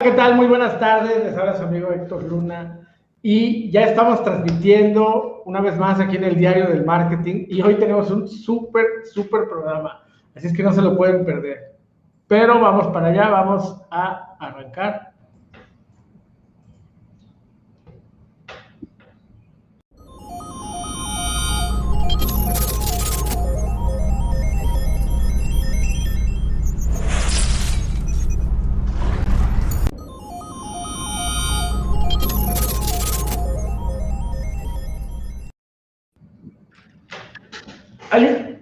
¿Qué tal? Muy buenas tardes, les habla su amigo Héctor Luna y ya estamos transmitiendo una vez más aquí en el Diario del Marketing y hoy tenemos un súper programa, así es que no se lo pueden perder. Pero vamos para allá, vamos a arrancar.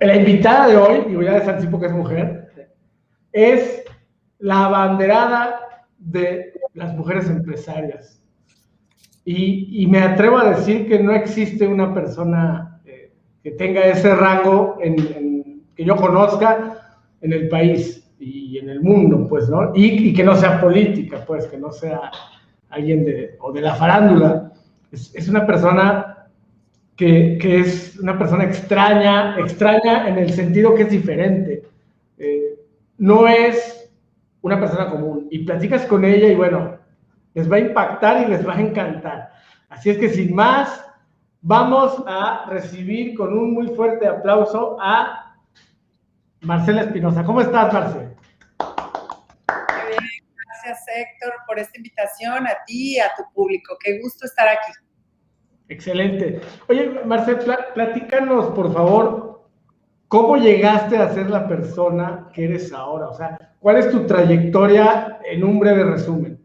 La invitada de hoy, y voy a les anticipo que es mujer, es la abanderada de las mujeres empresarias. Y me atrevo a decir que no existe una persona que tenga ese rango que yo conozca en el país y en el mundo, pues, ¿no? Y que no sea política, pues, que no sea alguien de la farándula. Es una persona que es una persona extraña en el sentido que es diferente. No es una persona común. Y platicas con ella y bueno, les va a impactar y les va a encantar. Así es que sin más, vamos a recibir con un muy fuerte aplauso a Marcela Espinosa. ¿Cómo estás, Marcela? Muy bien, gracias Héctor por esta invitación, a ti y a tu público. Qué gusto estar aquí. Excelente. Oye, Marcela, platícanos, por favor, ¿cómo llegaste a ser la persona que eres ahora? O sea, ¿cuál es tu trayectoria en un breve resumen?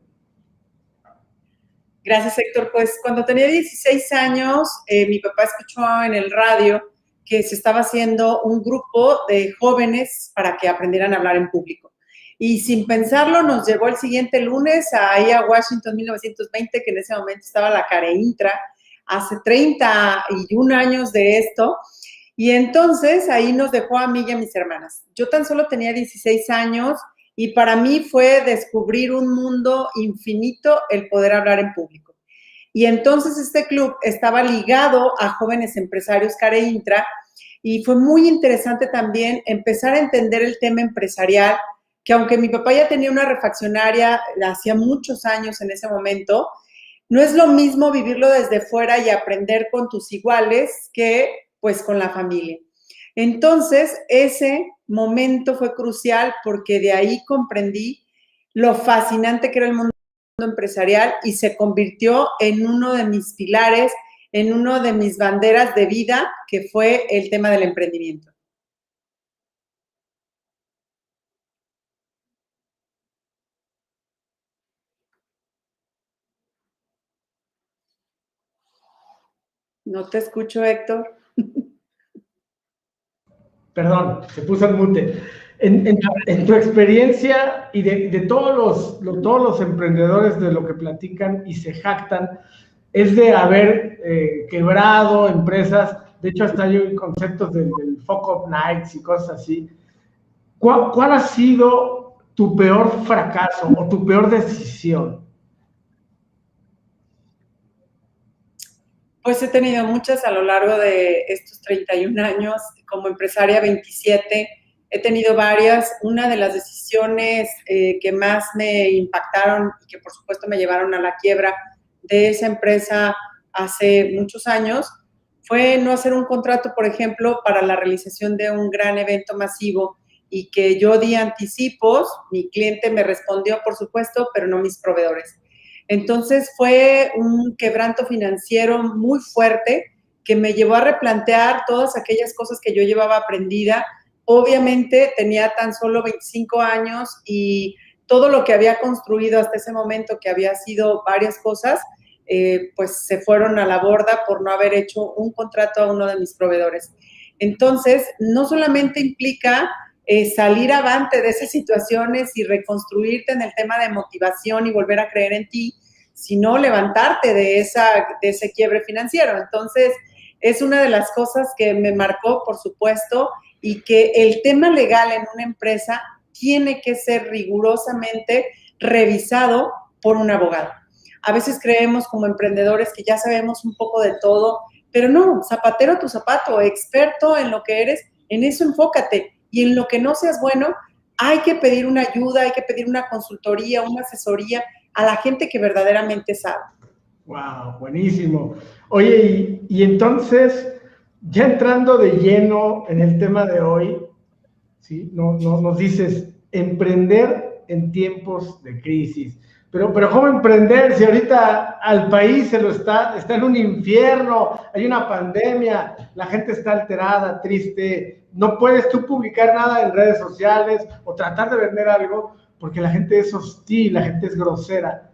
Gracias, Héctor. Pues cuando tenía 16 años, mi papá escuchó en el radio que se estaba haciendo un grupo de jóvenes para que aprendieran a hablar en público. Y sin pensarlo, nos llevó el siguiente lunes ahí a Washington 1920, que en ese momento estaba la CAREINTRA, hace 31 años de esto. Y entonces ahí nos dejó a mí y a mis hermanas. Yo tan solo tenía 16 años y para mí fue descubrir un mundo infinito el poder hablar en público. Y entonces este club estaba ligado a jóvenes empresarios CAREINTRA y fue muy interesante también empezar a entender el tema empresarial, que aunque mi papá ya tenía una refaccionaria hacía muchos años en ese momento, no es lo mismo vivirlo desde fuera y aprender con tus iguales que pues con la familia. Entonces, ese momento fue crucial porque de ahí comprendí lo fascinante que era el mundo empresarial y se convirtió en uno de mis pilares, en uno de mis banderas de vida, que fue el tema del emprendimiento. No te escucho, Héctor. Perdón, se puso en mute. En tu experiencia y de todos los emprendedores de lo que platican y se jactan, es de haber quebrado empresas. De hecho, hasta hay conceptos del fuck up nights y cosas así. ¿Cuál ha sido tu peor fracaso o tu peor decisión? Pues he tenido muchas a lo largo de estos 31 años, como empresaria 27, he tenido varias. Una de las decisiones que más me impactaron y que por supuesto me llevaron a la quiebra de esa empresa hace muchos años fue no hacer un contrato, por ejemplo, para la realización de un gran evento masivo y que yo di anticipos, mi cliente me respondió, por supuesto, pero no mis proveedores. Entonces fue un quebranto financiero muy fuerte que me llevó a replantear todas aquellas cosas que yo llevaba aprendida. Obviamente tenía tan solo 25 años y todo lo que había construido hasta ese momento, que había sido varias cosas, pues se fueron a la borda por no haber hecho un contrato a uno de mis proveedores. Entonces, no solamente implica salir avante de esas situaciones y reconstruirte en el tema de motivación y volver a creer en ti, sino levantarte de ese quiebre financiero. Entonces, es una de las cosas que me marcó, por supuesto, y que el tema legal en una empresa tiene que ser rigurosamente revisado por un abogado. A veces creemos como emprendedores que ya sabemos un poco de todo, pero no, zapatero a tu zapato, experto en lo que eres, en eso enfócate. Y en lo que no seas bueno, hay que pedir una ayuda, hay que pedir una consultoría, una asesoría, a la gente que verdaderamente sabe. Wow, buenísimo. Oye, y entonces, ya entrando de lleno en el tema de hoy, ¿sí? Nos dices, emprender en tiempos de crisis. Pero ¿cómo emprender si ahorita al país está en un infierno, hay una pandemia, la gente está alterada, triste, no puedes tú publicar nada en redes sociales o tratar de vender algo porque la gente es hostil, la gente es grosera?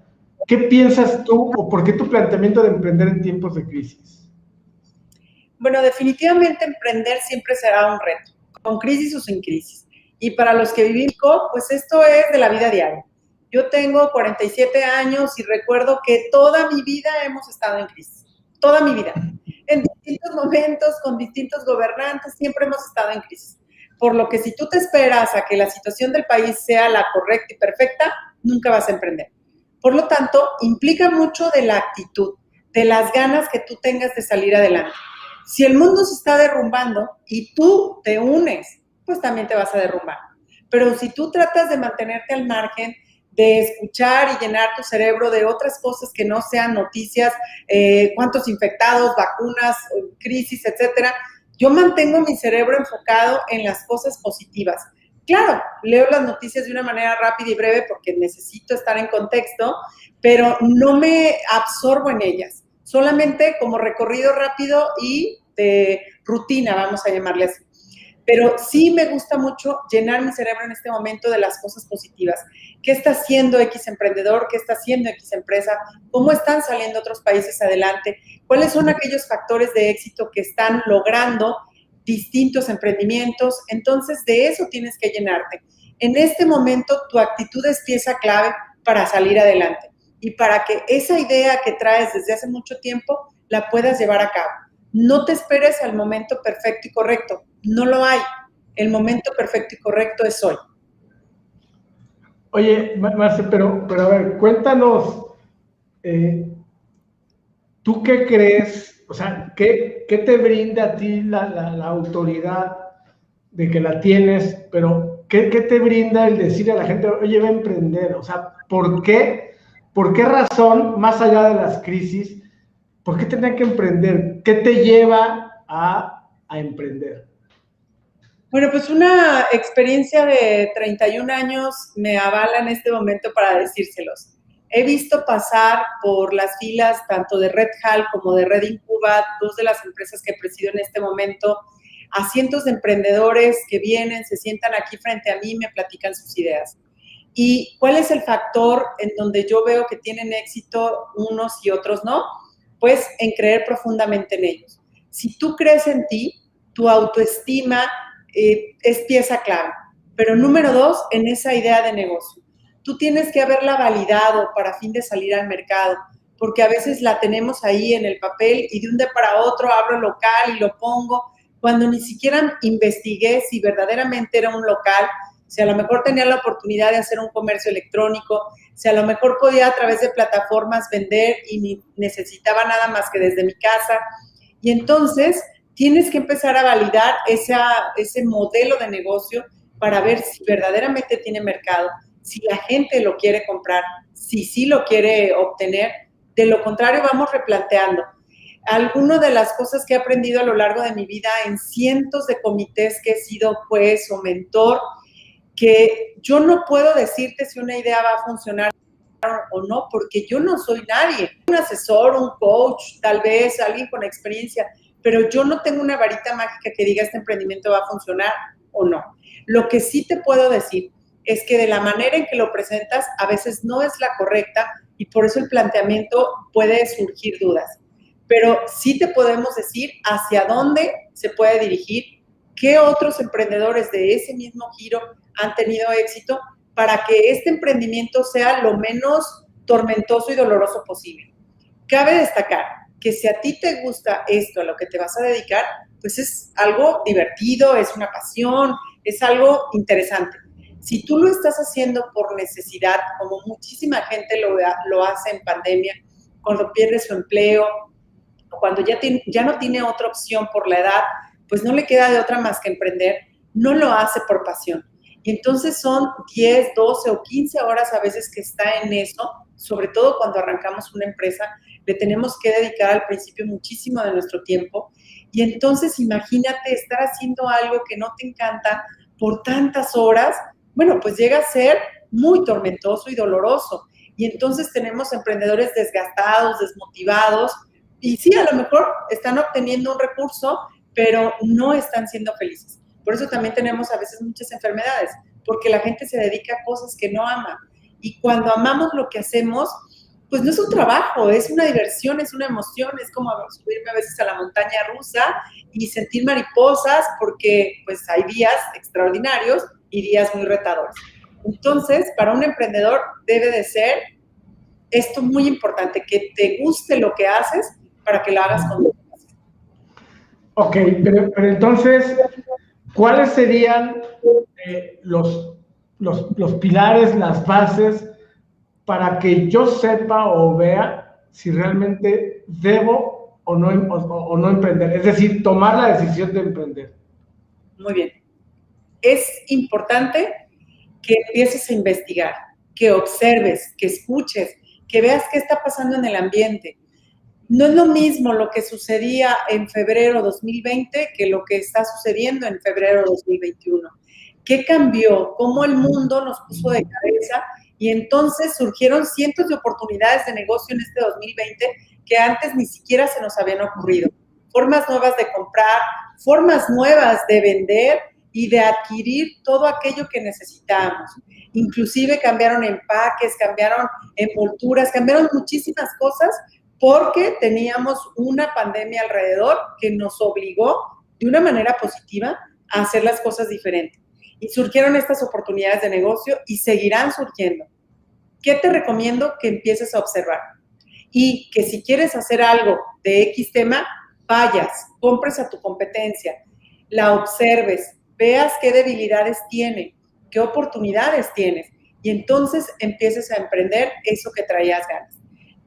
¿Qué piensas tú o por qué tu planteamiento de emprender en tiempos de crisis? Bueno, definitivamente emprender siempre será un reto, con crisis o sin crisis. Y para los que vivimos, pues esto es de la vida diaria. Yo tengo 47 años y recuerdo que toda mi vida hemos estado en crisis. Toda mi vida. En distintos momentos, con distintos gobernantes, siempre hemos estado en crisis. Por lo que si tú te esperas a que la situación del país sea la correcta y perfecta, nunca vas a emprender. Por lo tanto, implica mucho de la actitud, de las ganas que tú tengas de salir adelante. Si el mundo se está derrumbando y tú te unes, pues también te vas a derrumbar. Pero si tú tratas de mantenerte al margen, de escuchar y llenar tu cerebro de otras cosas que no sean noticias, cuántos infectados, vacunas, crisis, etcétera, yo mantengo mi cerebro enfocado en las cosas positivas. Claro, leo las noticias de una manera rápida y breve porque necesito estar en contexto, pero no me absorbo en ellas. Solamente como recorrido rápido y de rutina, vamos a llamarle así. Pero sí me gusta mucho llenar mi cerebro en este momento de las cosas positivas. ¿Qué está haciendo X emprendedor? ¿Qué está haciendo X empresa? ¿Cómo están saliendo otros países adelante? ¿Cuáles son aquellos factores de éxito que están logrando distintos emprendimientos? Entonces, de eso tienes que llenarte. En este momento, tu actitud es pieza clave para salir adelante y para que esa idea que traes desde hace mucho tiempo la puedas llevar a cabo. No te esperes al momento perfecto y correcto. No lo hay. El momento perfecto y correcto es hoy. Oye, Marce, pero a ver, cuéntanos, ¿tú qué crees? O sea, ¿qué te brinda a ti la autoridad de que la tienes? Pero, ¿qué te brinda el decir a la gente, oye, va a emprender? O sea, ¿por qué razón, más allá de las crisis, por qué tendrían que emprender? ¿Qué te lleva a emprender? Bueno, pues una experiencia de 31 años me avala en este momento para decírselos. He visto pasar por las filas tanto de Red Hall como de Red Incuba, dos de las empresas que presido en este momento, a cientos de emprendedores que vienen, se sientan aquí frente a mí y me platican sus ideas. ¿Y cuál es el factor en donde yo veo que tienen éxito unos y otros no? Pues en creer profundamente en ellos. Si tú crees en ti, tu autoestima es pieza clave. Pero número 2, en esa idea de negocio. Tú tienes que haberla validado para fin de salir al mercado, porque a veces la tenemos ahí en el papel y de un día para otro abro el local y lo pongo, cuando ni siquiera investigué si verdaderamente era un local, si a lo mejor tenía la oportunidad de hacer un comercio electrónico, si a lo mejor podía a través de plataformas vender y ni necesitaba nada más que desde mi casa. Y entonces tienes que empezar a validar ese modelo de negocio para ver si verdaderamente tiene mercado, si la gente lo quiere comprar, si sí lo quiere obtener. De lo contrario, vamos replanteando. Algunas de las cosas que he aprendido a lo largo de mi vida en cientos de comités que he sido juez o mentor, que yo no puedo decirte si una idea va a funcionar o no, porque yo no soy nadie. Un asesor, un coach, tal vez alguien con experiencia, pero yo no tengo una varita mágica que diga este emprendimiento va a funcionar o no. Lo que sí te puedo decir es que de la manera en que lo presentas a veces no es la correcta y por eso el planteamiento puede surgir dudas. Pero sí te podemos decir hacia dónde se puede dirigir, qué otros emprendedores de ese mismo giro han tenido éxito para que este emprendimiento sea lo menos tormentoso y doloroso posible. Cabe destacar que si a ti te gusta esto, a lo que te vas a dedicar, pues es algo divertido, es una pasión, es algo interesante. Si tú lo estás haciendo por necesidad, como muchísima gente lo hace en pandemia, cuando pierde su empleo, o cuando ya no tiene otra opción por la edad, pues no le queda de otra más que emprender, no lo hace por pasión. Y entonces son 10, 12 o 15 horas a veces que está en eso, sobre todo cuando arrancamos una empresa, le tenemos que dedicar al principio muchísimo de nuestro tiempo. Y entonces imagínate estar haciendo algo que no te encanta por tantas horas, bueno, pues llega a ser muy tormentoso y doloroso. Y entonces tenemos emprendedores desgastados, desmotivados, y sí, a lo mejor están obteniendo un recurso, pero no están siendo felices. Por eso también tenemos a veces muchas enfermedades, porque la gente se dedica a cosas que no ama. Y cuando amamos lo que hacemos, pues no es un trabajo, es una diversión, es una emoción, es como subirme a veces a la montaña rusa y sentir mariposas, porque pues hay días extraordinarios y días muy retadores. Entonces, para un emprendedor debe de ser esto muy importante, que te guste lo que haces para que lo hagas con tu pasión. Ok, pero entonces, ¿cuáles serían los pilares, las bases para que yo sepa o vea si realmente debo o no emprender? Es decir, tomar la decisión de emprender. Muy bien. Es importante que empieces a investigar, que observes, que escuches, que veas qué está pasando en el ambiente. No es lo mismo lo que sucedía en febrero 2020 que lo que está sucediendo en febrero 2021. ¿Qué cambió? ¿Cómo el mundo nos puso de cabeza? Y entonces surgieron cientos de oportunidades de negocio en este 2020 que antes ni siquiera se nos habían ocurrido. Formas nuevas de comprar, formas nuevas de vender y de adquirir todo aquello que necesitábamos. Inclusive cambiaron empaques, cambiaron envolturas, cambiaron muchísimas cosas porque teníamos una pandemia alrededor que nos obligó de una manera positiva a hacer las cosas diferentes. Y surgieron estas oportunidades de negocio y seguirán surgiendo. ¿Qué te recomiendo? Que empieces a observar. Y que si quieres hacer algo de X tema, vayas, compres a tu competencia, la observes, veas qué debilidades tiene, qué oportunidades tienes, y entonces empieces a emprender eso que traías ganas.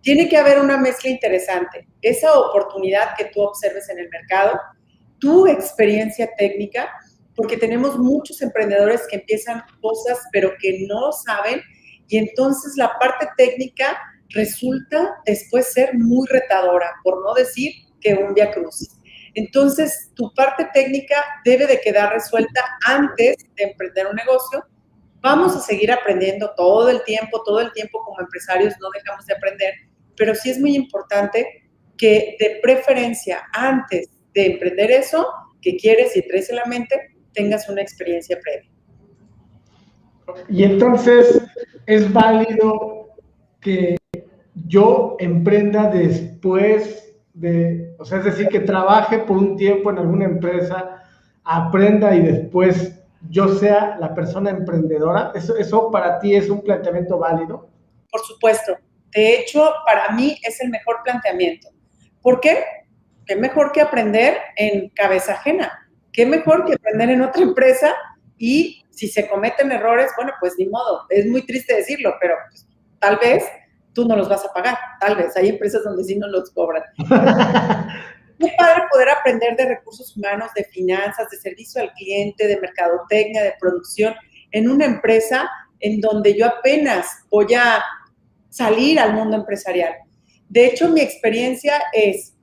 Tiene que haber una mezcla interesante, esa oportunidad que tú observes en el mercado, tu experiencia técnica, porque tenemos muchos emprendedores que empiezan cosas pero que no saben, y entonces la parte técnica resulta después ser muy retadora, por no decir que un viacrucis. Entonces, tu parte técnica debe de quedar resuelta antes de emprender un negocio. Vamos a seguir aprendiendo todo el tiempo como empresarios no dejamos de aprender, pero sí es muy importante que de preferencia antes de emprender eso que quieres y traes en la mente, tengas una experiencia previa. Y entonces, ¿es válido que yo emprenda después o sea, es decir, que trabaje por un tiempo en alguna empresa, aprenda y después yo sea la persona emprendedora? ¿Eso para ti es un planteamiento válido? Por supuesto. De hecho, para mí es el mejor planteamiento. ¿Por qué? ¿Qué mejor que aprender en cabeza ajena? ¿Qué mejor que aprender en otra empresa? Y si se cometen errores, bueno, pues ni modo. Es muy triste decirlo, pero pues, tal vez tú no los vas a pagar. Tal vez. Hay empresas donde sí no los cobran. Qué padre poder aprender de recursos humanos, de finanzas, de servicio al cliente, de mercadotecnia, de producción, en una empresa en donde yo apenas voy a salir al mundo empresarial. De hecho, mi experiencia es,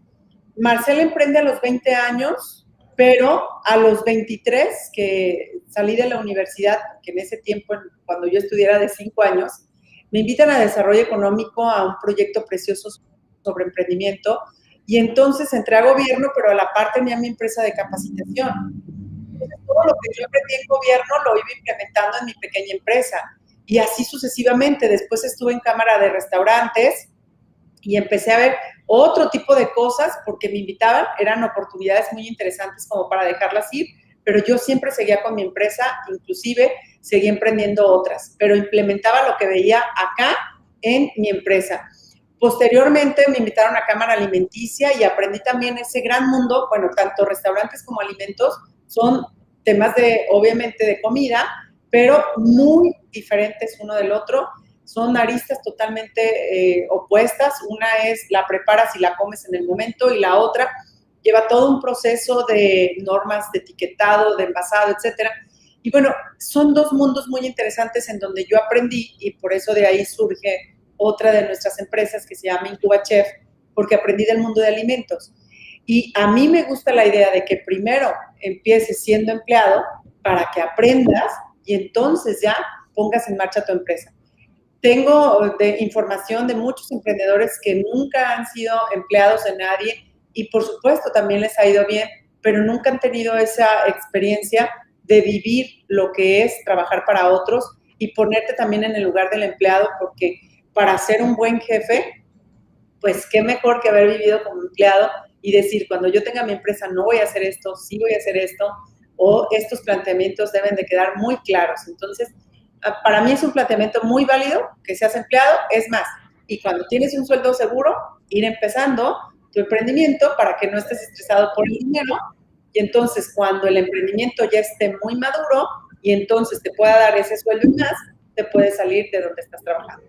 Marcela emprende a los 20 años, pero a los 23, que salí de la universidad, que en ese tiempo, cuando yo estudiara de 5 años, me invitan a Desarrollo Económico a un proyecto precioso sobre emprendimiento, y entonces entré a gobierno, pero a la par tenía mi empresa de capacitación. Entonces, todo lo que yo aprendí en gobierno lo iba implementando en mi pequeña empresa. Y así sucesivamente. Después estuve en Cámara de Restaurantes y empecé a ver otro tipo de cosas porque me invitaban, eran oportunidades muy interesantes como para dejarlas ir, pero yo siempre seguía con mi empresa, inclusive seguía emprendiendo otras, pero implementaba lo que veía acá en mi empresa. Posteriormente me invitaron a Cámara Alimenticia y aprendí también ese gran mundo, bueno, tanto restaurantes como alimentos son temas obviamente de comida, pero muy diferentes uno del otro. Son aristas totalmente opuestas. Una es la preparas y la comes en el momento, y la otra lleva todo un proceso de normas de etiquetado, de envasado, etcétera. Y bueno, son dos mundos muy interesantes en donde yo aprendí y por eso de ahí surge otra de nuestras empresas que se llama Incuba Chef, porque aprendí del mundo de alimentos. Y a mí me gusta la idea de que primero empieces siendo empleado para que aprendas y entonces ya pongas en marcha tu empresa. Tengo información de muchos emprendedores que nunca han sido empleados de nadie y por supuesto también les ha ido bien, pero nunca han tenido esa experiencia de vivir lo que es trabajar para otros y ponerte también en el lugar del empleado, porque para ser un buen jefe, pues qué mejor que haber vivido como empleado y decir, cuando yo tenga mi empresa no voy a hacer esto, sí voy a hacer esto, o estos planteamientos deben de quedar muy claros. Entonces, para mí es un planteamiento muy válido que seas empleado, es más, y cuando tienes un sueldo seguro, ir empezando tu emprendimiento para que no estés estresado por el dinero, y entonces cuando el emprendimiento ya esté muy maduro y entonces te pueda dar ese sueldo y más, te puedes salir de donde estás trabajando.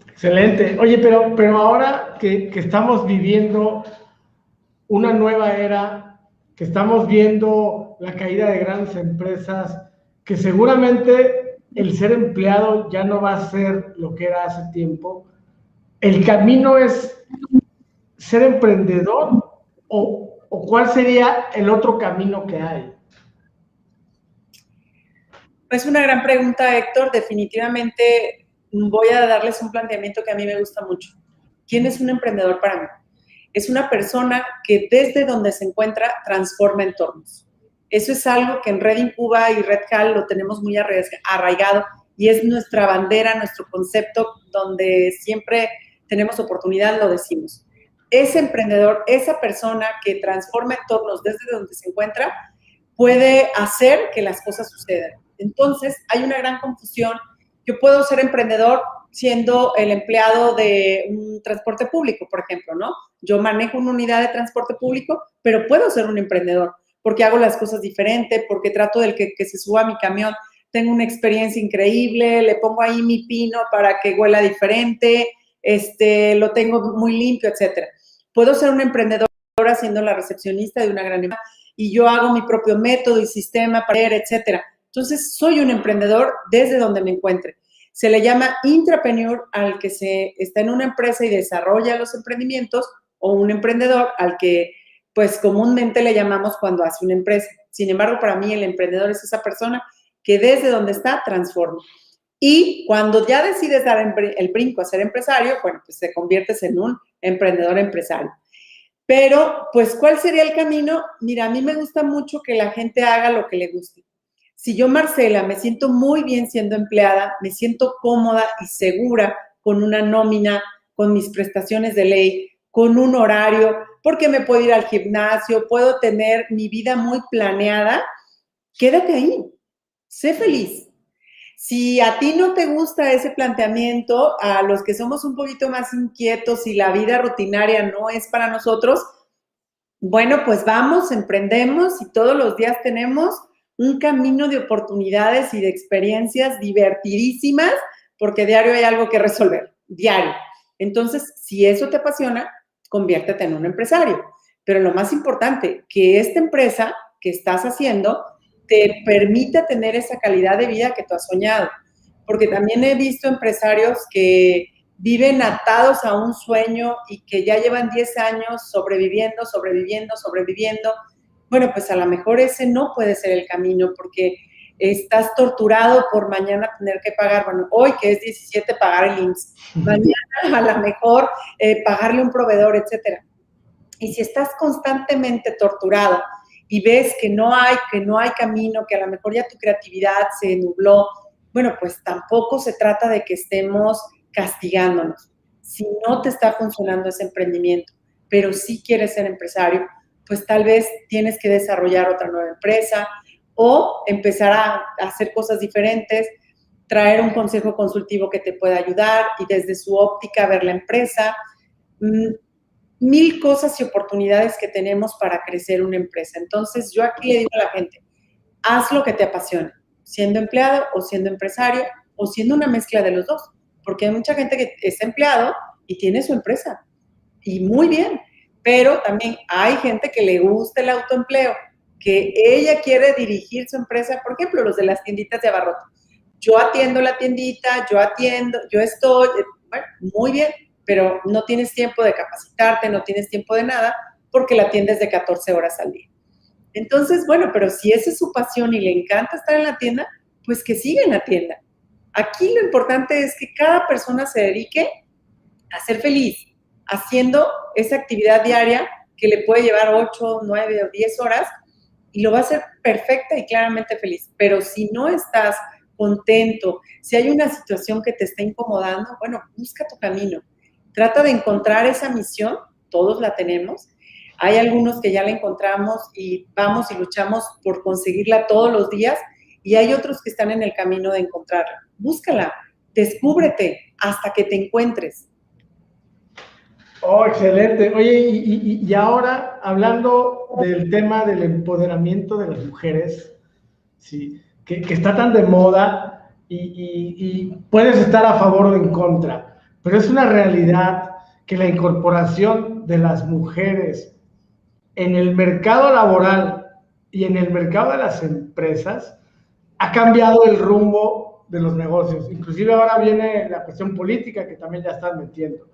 Excelente. Oye, pero ahora que estamos viviendo una nueva era, que estamos viendo la caída de grandes empresas, que seguramente el ser empleado ya no va a ser lo que era hace tiempo, ¿el camino es ser emprendedor o cuál sería el otro camino que hay? Es una gran pregunta, Héctor. Definitivamente voy a darles un planteamiento que a mí me gusta mucho. ¿Quién es un emprendedor para mí? Es una persona que desde donde se encuentra transforma entornos. Eso es algo que en Red Incuba y Red Hall lo tenemos muy arraigado y es nuestra bandera, nuestro concepto, donde siempre tenemos oportunidad, lo decimos. Ese emprendedor, esa persona que transforma entornos desde donde se encuentra, puede hacer que las cosas sucedan. Entonces, hay una gran confusión. Yo puedo ser emprendedor siendo el empleado de un transporte público, por ejemplo, ¿no? Yo manejo una unidad de transporte público, pero puedo ser un emprendedor porque hago las cosas diferente, porque trato del que se suba a mi camión, tengo una experiencia increíble, le pongo ahí mi pino para que huela diferente, lo tengo muy limpio, etcétera. Puedo ser un emprendedor siendo la recepcionista de una gran empresa y yo hago mi propio método y sistema para etcétera. Entonces, soy un emprendedor desde donde me encuentre. Se le llama intrapreneur al que está en una empresa y desarrolla los emprendimientos, o un emprendedor al que, pues, comúnmente le llamamos cuando hace una empresa. Sin embargo, para mí el emprendedor es esa persona que desde donde está transforma. Y cuando ya decides dar el brinco a ser empresario, bueno, pues te conviertes en un emprendedor empresario. Pero, pues, ¿cuál sería el camino? Mira, a mí me gusta mucho que la gente haga lo que le guste. Si yo, Marcela, me siento muy bien siendo empleada, me siento cómoda y segura con una nómina, con mis prestaciones de ley, con un horario, porque me puedo ir al gimnasio, puedo tener mi vida muy planeada, quédate ahí, sé feliz. Si a ti no te gusta ese planteamiento, a los que somos un poquito más inquietos y la vida rutinaria no es para nosotros, bueno, pues vamos, emprendemos y todos los días tenemos un camino de oportunidades y de experiencias divertidísimas, porque diario hay algo que resolver, diario. Entonces, si eso te apasiona, conviértete en un empresario. Pero lo más importante, que esta empresa que estás haciendo te permita tener esa calidad de vida que tú has soñado. Porque también he visto empresarios que viven atados a un sueño y que ya llevan 10 años sobreviviendo. Bueno, pues a lo mejor ese no puede ser el camino porque estás torturado por mañana tener que pagar, bueno, hoy que es 17 pagar el IMSS, mañana a lo mejor pagarle un proveedor, etcétera. Y si estás constantemente torturado y ves que no hay camino, que a lo mejor ya tu creatividad se nubló, bueno, pues tampoco se trata de que estemos castigándonos. Si no te está funcionando ese emprendimiento, pero sí quieres ser empresario, pues tal vez tienes que desarrollar otra nueva empresa o empezar a hacer cosas diferentes, traer un consejo consultivo que te pueda ayudar y desde su óptica ver la empresa. Mil cosas y oportunidades que tenemos para crecer una empresa. Entonces, yo aquí le digo a la gente, haz lo que te apasiona, siendo empleado o siendo empresario o siendo una mezcla de los dos, porque hay mucha gente que es empleado y tiene su empresa, y muy bien, pero también hay gente que le gusta el autoempleo que ella quiere dirigir su empresa, por ejemplo, los de las tienditas de abarrotes. Yo atiendo la tiendita, yo estoy, bueno, muy bien, pero no tienes tiempo de capacitarte, no tienes tiempo de nada, porque la atiendes de 14 horas al día. Entonces, bueno, pero si esa es su pasión y le encanta estar en la tienda, pues que siga en la tienda. Aquí lo importante es que cada persona se dedique a ser feliz, haciendo esa actividad diaria que le puede llevar 8, 9 o 10 horas y lo va a hacer perfecta y claramente feliz. Pero si no estás contento, si hay una situación que te está incomodando, bueno, busca tu camino. Trata de encontrar esa misión, todos la tenemos. Hay algunos que ya la encontramos y vamos y luchamos por conseguirla todos los días y hay otros que están en el camino de encontrarla. Búscala, descúbrete hasta que te encuentres. Oh, excelente. Oye, y ahora hablando del tema del empoderamiento de las mujeres, ¿sí? que está tan de moda y puedes estar a favor o en contra, pero es una realidad que la incorporación de las mujeres en el mercado laboral y en el mercado de las empresas ha cambiado el rumbo de los negocios. Inclusive ahora viene la cuestión política que también ya están metiendo.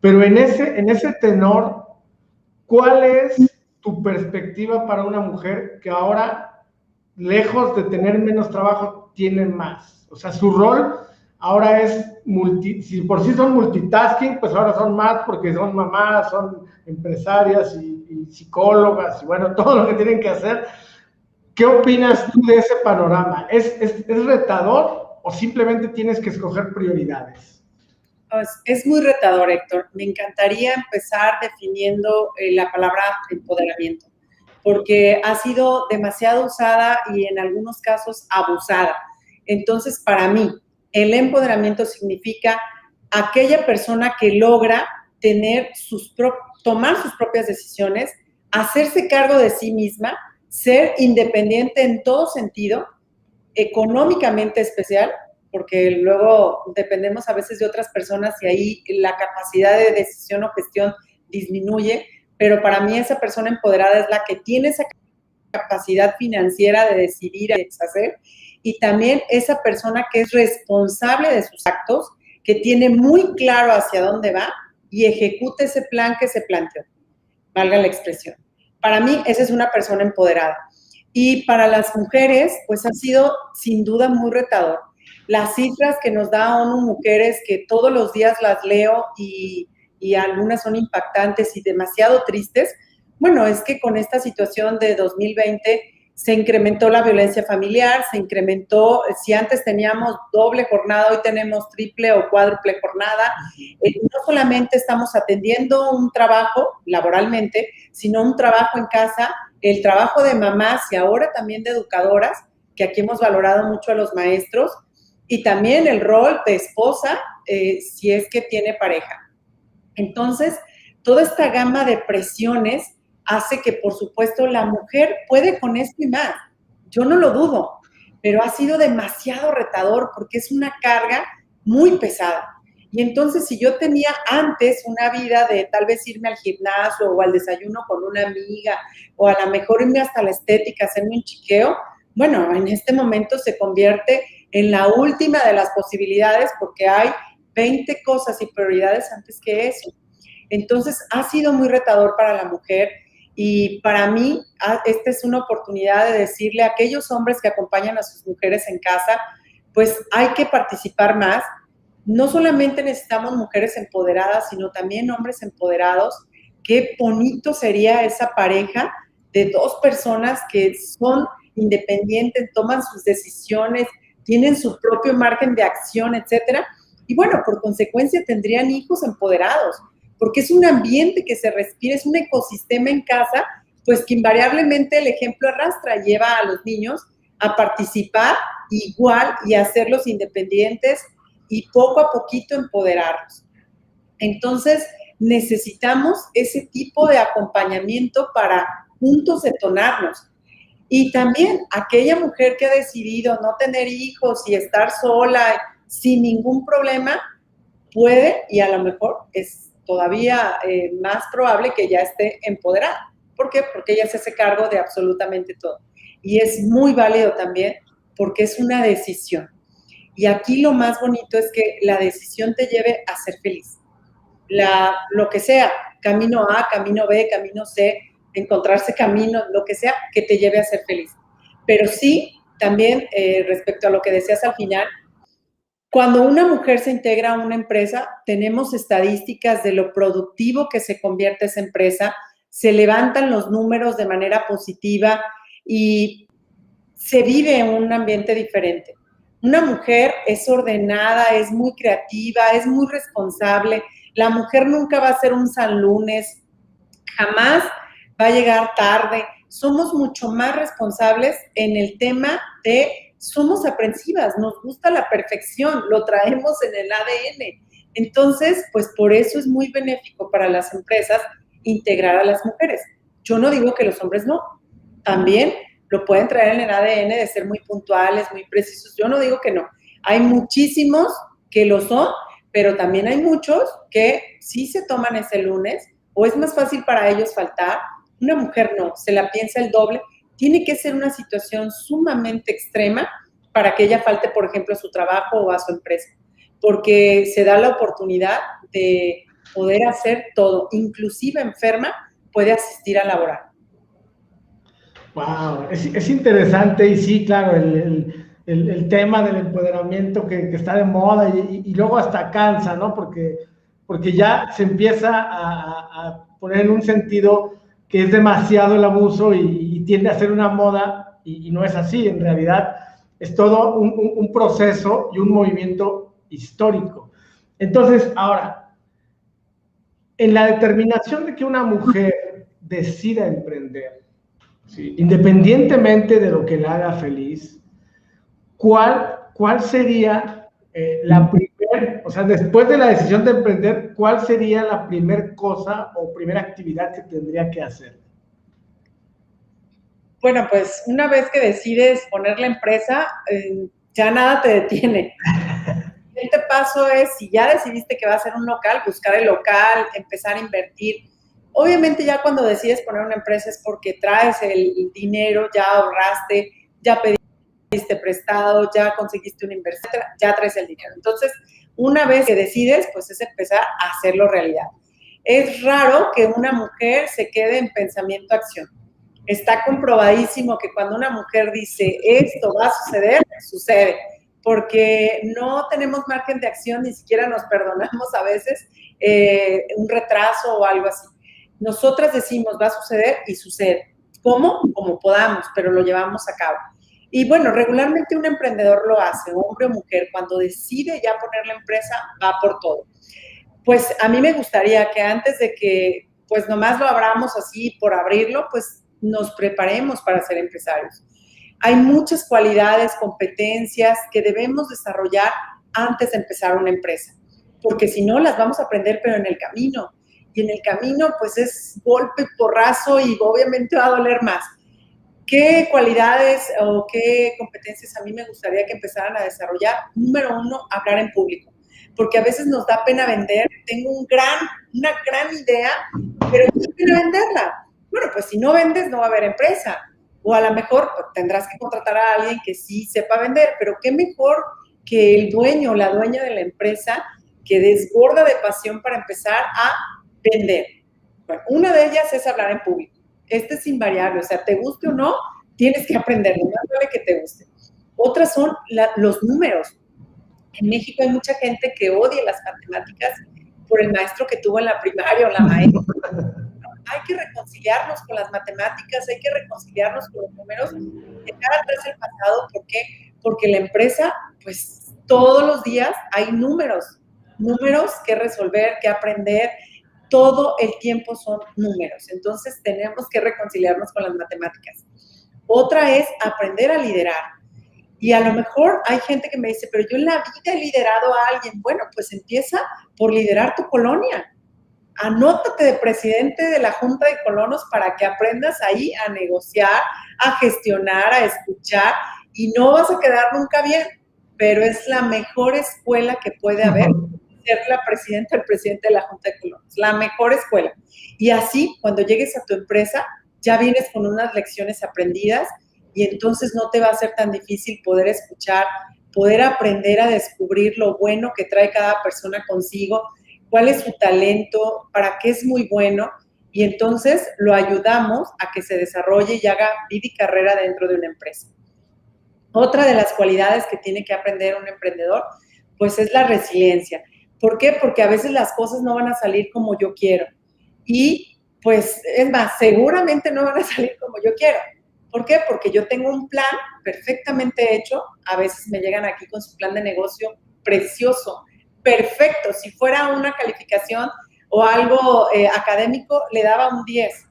Pero en ese tenor, ¿cuál es tu perspectiva para una mujer que ahora, lejos de tener menos trabajo, tiene más? O sea, su rol ahora es, si por sí son multitasking, pues ahora son más porque son mamás, son empresarias y psicólogas y bueno, todo lo que tienen que hacer. ¿Qué opinas tú de ese panorama? ¿Es retador o simplemente tienes que escoger prioridades? Pues es muy retador, Héctor. Me encantaría empezar definiendo la palabra empoderamiento, porque ha sido demasiado usada y en algunos casos abusada. Entonces, para mí, el empoderamiento significa aquella persona que logra tomar sus propias decisiones, hacerse cargo de sí misma, ser independiente en todo sentido, económicamente especial, porque luego dependemos a veces de otras personas y ahí la capacidad de decisión o gestión disminuye, pero para mí esa persona empoderada es la que tiene esa capacidad financiera de decidir, de deshacer, y también esa persona que es responsable de sus actos, que tiene muy claro hacia dónde va y ejecuta ese plan que se planteó, valga la expresión. Para mí esa es una persona empoderada. Y para las mujeres, pues ha sido sin duda muy retador. Las cifras que nos da ONU Mujeres, que todos los días las leo y algunas son impactantes y demasiado tristes, bueno, es que con esta situación de 2020 se incrementó la violencia familiar, se incrementó, si antes teníamos doble jornada, hoy tenemos triple o cuádruple jornada. No solamente estamos atendiendo un trabajo laboralmente, sino un trabajo en casa, el trabajo de mamás y ahora también de educadoras, que aquí hemos valorado mucho a los maestros, y también el rol de esposa, si es que tiene pareja. Entonces, toda esta gama de presiones hace que, por supuesto, la mujer puede con esto y más. Yo no lo dudo, pero ha sido demasiado retador porque es una carga muy pesada. Y entonces, si yo tenía antes una vida de tal vez irme al gimnasio o al desayuno con una amiga, o a lo mejor irme hasta la estética, hacerme un chiqueo, bueno, en este momento se convierte en la última de las posibilidades porque hay 20 cosas y prioridades antes que eso. Entonces, ha sido muy retador para la mujer y para mí esta es una oportunidad de decirle a aquellos hombres que acompañan a sus mujeres en casa, pues hay que participar más. No solamente necesitamos mujeres empoderadas, sino también hombres empoderados. Qué bonito sería esa pareja de dos personas que son independientes, toman sus decisiones, tienen su propio margen de acción, etcétera. Y bueno, por consecuencia tendrían hijos empoderados, porque es un ambiente que se respira, es un ecosistema en casa, pues que invariablemente el ejemplo arrastra, lleva a los niños a participar igual y a hacerlos independientes y poco a poquito empoderarlos. Entonces, necesitamos ese tipo de acompañamiento para juntos detonarnos. Y también aquella mujer que ha decidido no tener hijos y estar sola sin ningún problema, puede, y a lo mejor es todavía más probable que ya esté empoderada, ¿Por qué? Porque ella se hace cargo de absolutamente todo. Y es muy válido también porque es una decisión. Y aquí lo más bonito es que la decisión te lleve a ser feliz. Lo que sea, camino A, camino B, camino C, encontrarse camino, lo que sea, que te lleve a ser feliz. Pero sí, también respecto a lo que decías al final, cuando una mujer se integra a una empresa, tenemos estadísticas de lo productivo que se convierte esa empresa, se levantan los números de manera positiva y se vive en un ambiente diferente. Una mujer es ordenada, es muy creativa, es muy responsable. La mujer nunca va a ser un San Lunes, jamás va a llegar tarde. Somos mucho más responsables en el tema de somos aprensivas, nos gusta la perfección, lo traemos en el ADN. Entonces, pues por eso es muy benéfico para las empresas integrar a las mujeres. Yo no digo que los hombres no, también lo pueden traer en el ADN de ser muy puntuales, muy precisos. Yo no digo que no. Hay muchísimos que lo son, pero también hay muchos que sí se toman ese lunes o es más fácil para ellos faltar. Una mujer no, se la piensa el doble. Tiene que ser una situación sumamente extrema para que ella falte, por ejemplo, a su trabajo o a su empresa, porque se da la oportunidad de poder hacer todo, inclusive enferma, puede asistir a laborar. Wow, es interesante y sí, claro, el tema del empoderamiento que está de moda y luego hasta cansa, ¿no? Porque ya se empieza a poner en un sentido que es demasiado el abuso y tiende a ser una moda y no es así, en realidad es todo un proceso y un movimiento histórico. Entonces, ahora, en la determinación de que una mujer decida emprender, ¿sí? Independientemente de lo que la haga feliz, ¿cuál sería la primera, o sea, después de la decisión de emprender, cuál sería la primera cosa o primera actividad que tendría que hacer? Bueno, pues una vez que decides poner la empresa, ya nada te detiene. El siguiente paso es, si ya decidiste que va a ser un local, buscar el local, empezar a invertir. Obviamente ya cuando decides poner una empresa es porque traes el dinero, ya ahorraste, ya pediste prestado, ya conseguiste una inversión, ya traes el dinero. Entonces, una vez que decides, pues es empezar a hacerlo realidad. Es raro que una mujer se quede en pensamiento-acción. Está comprobadísimo que cuando una mujer dice esto va a suceder, sucede, porque no tenemos margen de acción, ni siquiera nos perdonamos a veces un retraso o algo así. Nosotras decimos va a suceder y sucede. ¿Cómo? Como podamos, pero lo llevamos a cabo. Y bueno, regularmente un emprendedor lo hace, hombre o mujer, cuando decide ya poner la empresa, va por todo. Pues a mí me gustaría que antes de que pues nomás lo abramos así por abrirlo, pues nos preparemos para ser empresarios. Hay muchas cualidades, competencias que debemos desarrollar antes de empezar una empresa, porque si no las vamos a aprender pero en el camino. Y en el camino pues es golpe, porrazo y obviamente va a doler más. ¿Qué cualidades o qué competencias a mí me gustaría que empezaran a desarrollar? Número uno, hablar en público, porque a veces nos da pena vender. Tengo una gran idea, pero no quiero venderla. Bueno, pues si no vendes, no va a haber empresa. O a lo mejor pues, tendrás que contratar a alguien que sí sepa vender, pero qué mejor que el dueño o la dueña de la empresa que desborda de pasión para empezar a vender. Bueno, una de ellas es hablar en público. Este es invariable, o sea, te guste o no, tienes que aprenderlo, más vale que te guste. Otras son los números. En México hay mucha gente que odia las matemáticas por el maestro que tuvo en la primaria o la maestra. Hay que reconciliarnos con las matemáticas, hay que reconciliarnos con los números, dejar atrás el pasado. ¿Por qué? Porque la empresa, pues todos los días hay números que resolver, que aprender. Todo el tiempo son números. Entonces tenemos que reconciliarnos con las matemáticas. Otra es aprender a liderar. Y a lo mejor hay gente que me dice, pero yo en la vida he liderado a alguien. Bueno, pues empieza por liderar tu colonia. Anótate de presidente de la Junta de Colonos para que aprendas ahí a negociar, a gestionar, a escuchar, y no vas a quedar nunca bien, pero es la mejor escuela que puede haber, ser la presidenta o el presidente de la Junta de Colonos, la mejor escuela. Y así, cuando llegues a tu empresa, ya vienes con unas lecciones aprendidas y entonces no te va a ser tan difícil poder escuchar, poder aprender a descubrir lo bueno que trae cada persona consigo, cuál es su talento, para qué es muy bueno, y entonces lo ayudamos a que se desarrolle y haga vida y carrera dentro de una empresa. Otra de las cualidades que tiene que aprender un emprendedor, pues es la resiliencia. ¿Por qué? Porque a veces las cosas no van a salir como yo quiero. Y pues es más, seguramente no van a salir como yo quiero. ¿Por qué? Porque yo tengo un plan perfectamente hecho. A veces me llegan aquí con su plan de negocio precioso, perfecto. Si fuera una calificación o algo académico, le daba un 10.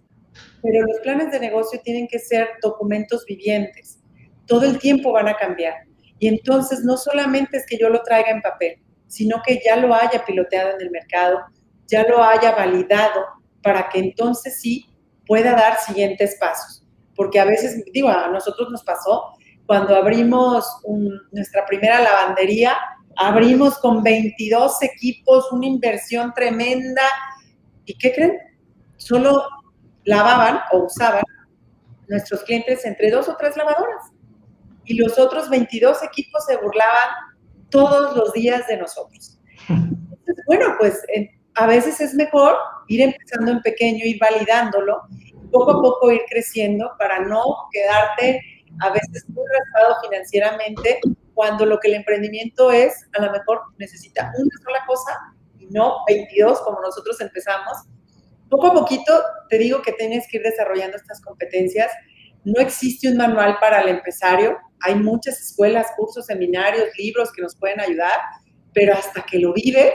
Pero los planes de negocio tienen que ser documentos vivientes. Todo el tiempo van a cambiar. Y entonces no solamente es que yo lo traiga en papel, sino que ya lo haya piloteado en el mercado, ya lo haya validado, para que entonces sí pueda dar siguientes pasos. Porque a veces, digo, a nosotros nos pasó, cuando abrimos nuestra primera lavandería, abrimos con 22 equipos, una inversión tremenda. ¿Y qué creen? Solo lavaban o usaban nuestros clientes entre 2 o 3 lavadoras. Y los otros 22 equipos se burlaban todos los días de nosotros. Entonces, bueno, pues a veces es mejor ir empezando en pequeño, ir validándolo, poco a poco ir creciendo para no quedarte a veces muy raspado financieramente, cuando lo que el emprendimiento es, a lo mejor necesita una sola cosa y no 22 como nosotros empezamos. Poco a poquito te digo que tienes que ir desarrollando estas competencias. No existe un manual para el empresario. Hay muchas escuelas, cursos, seminarios, libros que nos pueden ayudar, pero hasta que lo vives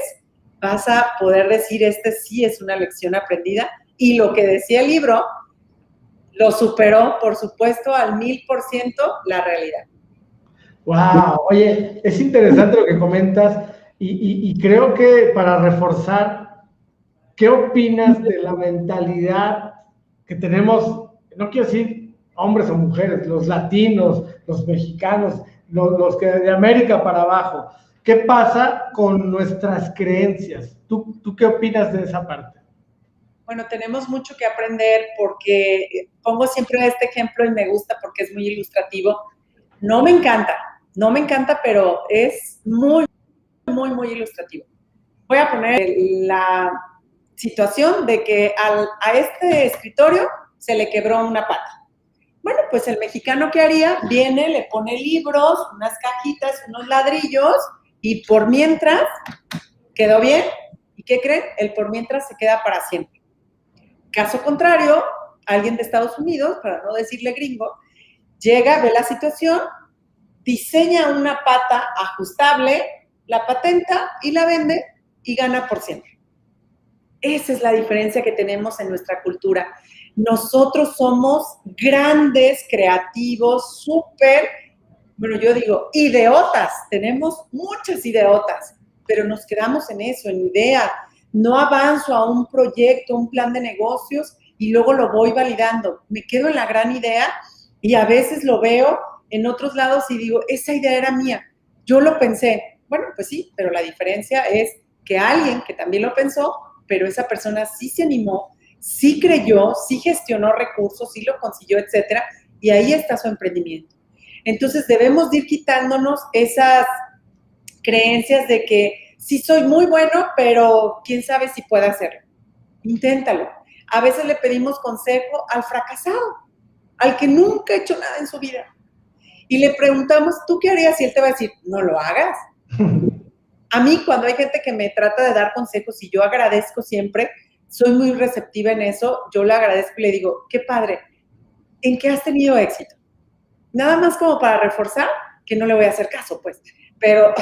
vas a poder decir, este sí es una lección aprendida. Y lo que decía el libro lo superó, por supuesto, al 1000% la realidad. Wow, oye, es interesante lo que comentas y creo que para reforzar, ¿qué opinas de la mentalidad que tenemos? No quiero decir hombres o mujeres, los latinos, los mexicanos, los que de América para abajo. ¿Qué pasa con nuestras creencias? ¿Tú qué opinas de esa parte? Bueno, tenemos mucho que aprender, porque pongo siempre este ejemplo y me gusta porque es muy ilustrativo. No me encanta, pero es muy, muy, muy ilustrativo. Voy a poner la situación de que a este escritorio se le quebró una pata. Bueno, pues el mexicano, ¿qué haría? Viene, le pone libros, unas cajitas, unos ladrillos, y por mientras quedó bien. ¿Y qué creen? El por mientras se queda para siempre. Caso contrario, alguien de Estados Unidos, para no decirle gringo, llega, ve la situación, diseña una pata ajustable, la patenta y la vende y gana por siempre. Esa es la diferencia que tenemos en nuestra cultura. Nosotros somos grandes, creativos, súper, bueno, yo digo, ideotas. Tenemos muchas ideotas, pero nos quedamos en eso, en idea. No avanzo a un proyecto, un plan de negocios y luego lo voy validando. Me quedo en la gran idea y a veces lo veo en otros lados y digo, esa idea era mía. Yo lo pensé. Bueno, pues sí, pero la diferencia es que alguien que también lo pensó, pero esa persona sí se animó, sí creyó, sí gestionó recursos, sí lo consiguió, etcétera, y ahí está su emprendimiento. Entonces debemos de ir quitándonos esas creencias de que sí soy muy bueno, pero quién sabe si puede hacerlo. Inténtalo. A veces le pedimos consejo al fracasado, al que nunca ha hecho nada en su vida. Y le preguntamos, ¿tú qué harías? Y él te va a decir, no lo hagas. A mí, cuando hay gente que me trata de dar consejos y yo agradezco siempre, soy muy receptiva en eso, yo le agradezco y le digo, qué padre, ¿en qué has tenido éxito? Nada más como para reforzar, que no le voy a hacer caso, pues. Pero,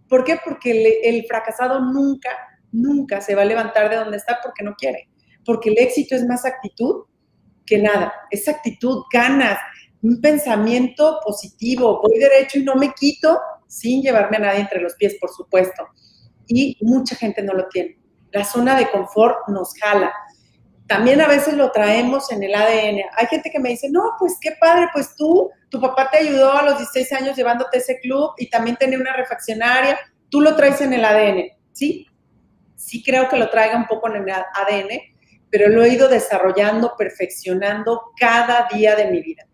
¿por qué? Porque el fracasado nunca se va a levantar de donde está porque no quiere. Porque el éxito es más actitud que nada. Es actitud, ganas, un pensamiento positivo, voy derecho y no me quito, sin llevarme a nadie entre los pies, por supuesto. Y mucha gente no lo tiene. La zona de confort nos jala. También a veces lo traemos en el ADN. Hay gente que me dice, no, pues qué padre, pues tu papá te ayudó a los 16 años llevándote a ese club y también tenía una refaccionaria, tú lo traes en el ADN, ¿sí? Sí creo que lo traiga un poco en el ADN, pero lo he ido desarrollando, perfeccionando cada día de mi vida.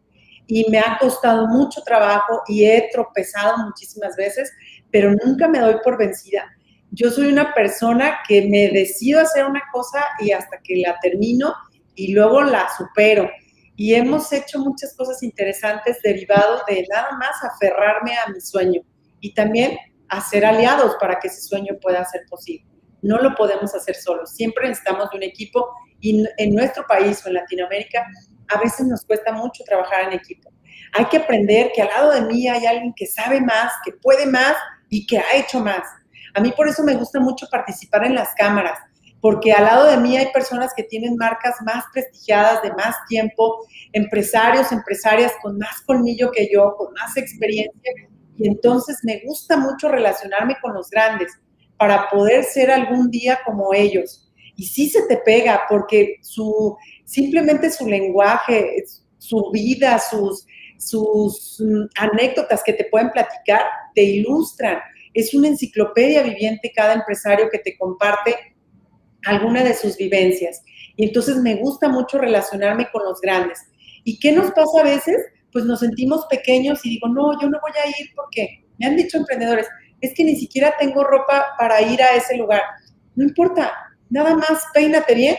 Y me ha costado mucho trabajo y he tropezado muchísimas veces, pero nunca me doy por vencida. Yo soy una persona que me decido hacer una cosa y hasta que la termino y luego la supero. Y hemos hecho muchas cosas interesantes derivados de nada más aferrarme a mi sueño y también hacer aliados para que ese sueño pueda ser posible. No lo podemos hacer solos, siempre necesitamos de un equipo y en nuestro país o en Latinoamérica a veces nos cuesta mucho trabajar en equipo. Hay que aprender que al lado de mí hay alguien que sabe más, que puede más y que ha hecho más. A mí por eso me gusta mucho participar en las cámaras, porque al lado de mí hay personas que tienen marcas más prestigiadas, de más tiempo, empresarios, empresarias con más colmillo que yo, con más experiencia, y entonces me gusta mucho relacionarme con los grandes para poder ser algún día como ellos. Y sí se te pega, porque simplemente su lenguaje, su vida, sus anécdotas que te pueden platicar, te ilustran. Es una enciclopedia viviente cada empresario que te comparte alguna de sus vivencias. Y entonces me gusta mucho relacionarme con los grandes. ¿Y qué nos pasa a veces? Pues nos sentimos pequeños y digo, no, yo no voy a ir porque me han dicho emprendedores, es que ni siquiera tengo ropa para ir a ese lugar. No importa, nada más peínate bien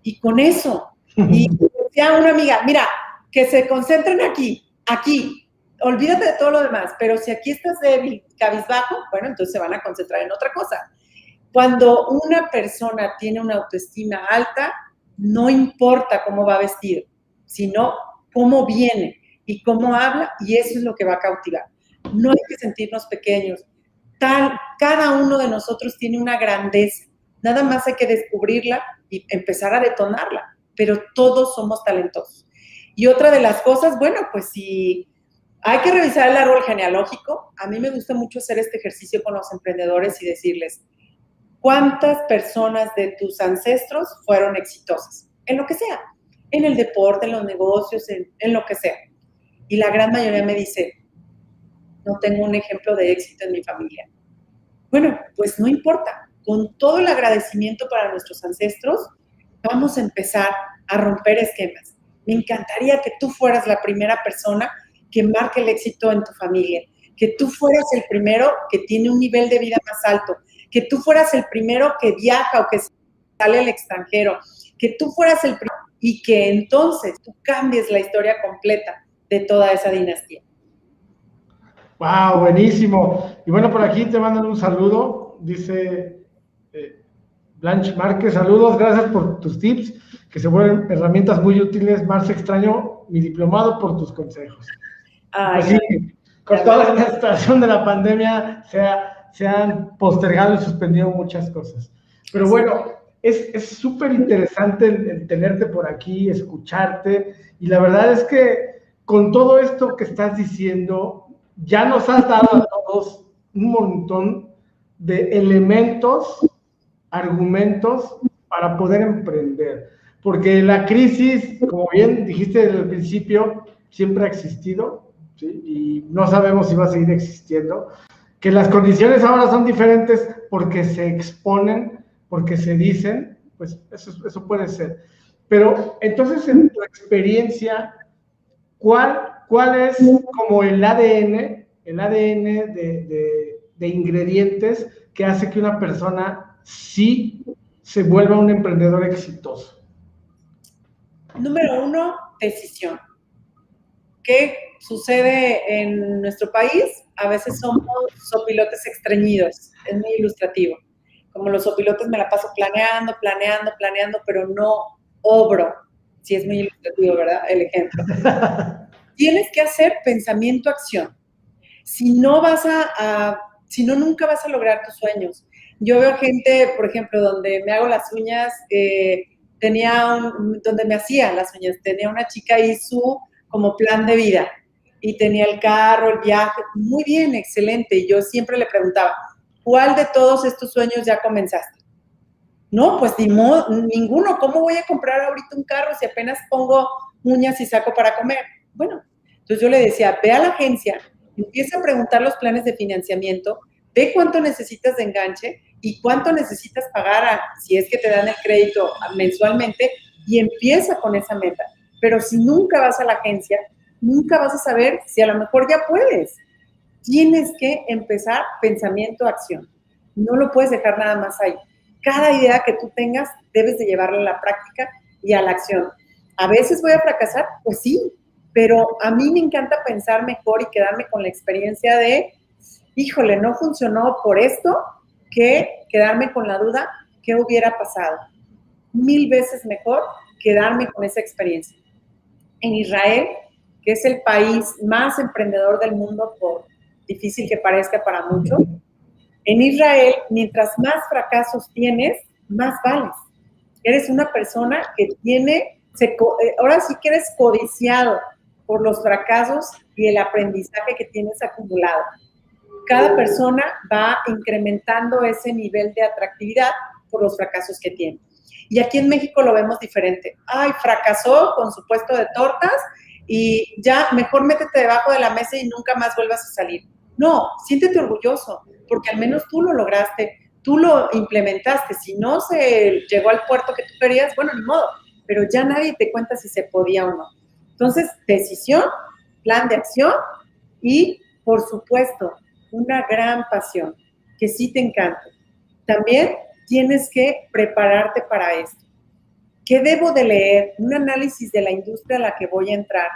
y con eso. Y decía una amiga, mira, que se concentren aquí, olvídate de todo lo demás, pero si aquí estás débil, cabizbajo, bueno, entonces se van a concentrar en otra cosa. Cuando una persona tiene una autoestima alta, no importa cómo va vestido, sino cómo viene y cómo habla, y eso es lo que va a cautivar. No hay que sentirnos pequeños. Cada uno de nosotros tiene una grandeza. Nada más hay que descubrirla y empezar a detonarla, pero todos somos talentosos. Y otra de las cosas, bueno, pues si hay que revisar el árbol genealógico, a mí me gusta mucho hacer este ejercicio con los emprendedores y decirles, ¿cuántas personas de tus ancestros fueron exitosas? En lo que sea, en el deporte, en los negocios, en lo que sea. Y la gran mayoría me dice, no tengo un ejemplo de éxito en mi familia. Bueno, pues no importa. Con todo el agradecimiento para nuestros ancestros, vamos a empezar a romper esquemas. Me encantaría que tú fueras la primera persona que marque el éxito en tu familia, que tú fueras el primero que tiene un nivel de vida más alto, que tú fueras el primero que viaja o que sale al extranjero, que tú fueras el primero y que entonces tú cambies la historia completa de toda esa dinastía. ¡Wow! Buenísimo. Y bueno, por aquí te mandan un saludo. Dice Blanche Márquez, saludos, gracias por tus tips, que se vuelven herramientas muy útiles. Marce, extraño mi diplomado por tus consejos. Pues sí, con toda la situación de la pandemia se han postergado y suspendido muchas cosas. Pero bueno, es súper interesante el tenerte por aquí, escucharte, y la verdad es que con todo esto que estás diciendo, ya nos has dado a todos un montón de elementos, argumentos para poder emprender. Porque la crisis, como bien dijiste desde el principio, siempre ha existido, ¿sí? Y no sabemos si va a seguir existiendo. Que las condiciones ahora son diferentes porque se exponen, porque se dicen, pues eso puede ser. Pero entonces, en tu experiencia, ¿cuál es como el ADN de ingredientes que hace que una persona sí se vuelva un emprendedor exitoso? Número 1, decisión. ¿Qué sucede en nuestro país? A veces somos sopilotes estreñidos, es muy ilustrativo. Como los sopilotes me la paso planeando, pero no obro. Sí, es muy ilustrativo, ¿verdad? El ejemplo. Tienes que hacer pensamiento-acción. Si no, nunca vas a lograr tus sueños. Yo veo gente, por ejemplo, donde me hago las uñas, donde me hacía las uñas, tenía una chica ahí como plan de vida, y tenía el carro, el viaje, muy bien, excelente, y yo siempre le preguntaba, ¿cuál de todos estos sueños ya comenzaste? No, pues ninguno. ¿Cómo voy a comprar ahorita un carro si apenas pongo uñas y saco para comer? Bueno, entonces yo le decía, ve a la agencia, empieza a preguntar los planes de financiamiento, ve cuánto necesitas de enganche y cuánto necesitas pagar si es que te dan el crédito mensualmente y empieza con esa meta. Pero si nunca vas a la agencia, nunca vas a saber si a lo mejor ya puedes. Tienes que empezar pensamiento, acción. No lo puedes dejar nada más ahí. Cada idea que tú tengas debes de llevarla a la práctica y a la acción. ¿A veces voy a fracasar? Pues sí, pero a mí me encanta pensar mejor y quedarme con la experiencia de, híjole, no funcionó por esto, que quedarme con la duda, ¿qué hubiera pasado? 1000 veces mejor quedarme con esa experiencia. En Israel, que es el país más emprendedor del mundo, por difícil que parezca para muchos, en Israel, mientras más fracasos tienes, más vales. Eres una persona que tiene, ahora sí que eres codiciado por los fracasos y el aprendizaje que tienes acumulado. Cada persona va incrementando ese nivel de atractividad por los fracasos que tiene. Y aquí en México lo vemos diferente. Ay, fracasó con su puesto de tortas y ya mejor métete debajo de la mesa y nunca más vuelvas a salir. No, siéntete orgulloso, porque al menos tú lo lograste, tú lo implementaste. Si no se llegó al puerto que tú querías, bueno, ni modo, pero ya nadie te cuenta si se podía o no. Entonces, decisión, plan de acción y, por supuesto, una gran pasión, que sí te encanta. También tienes que prepararte para esto. ¿Qué debo de leer? Un análisis de la industria a la que voy a entrar.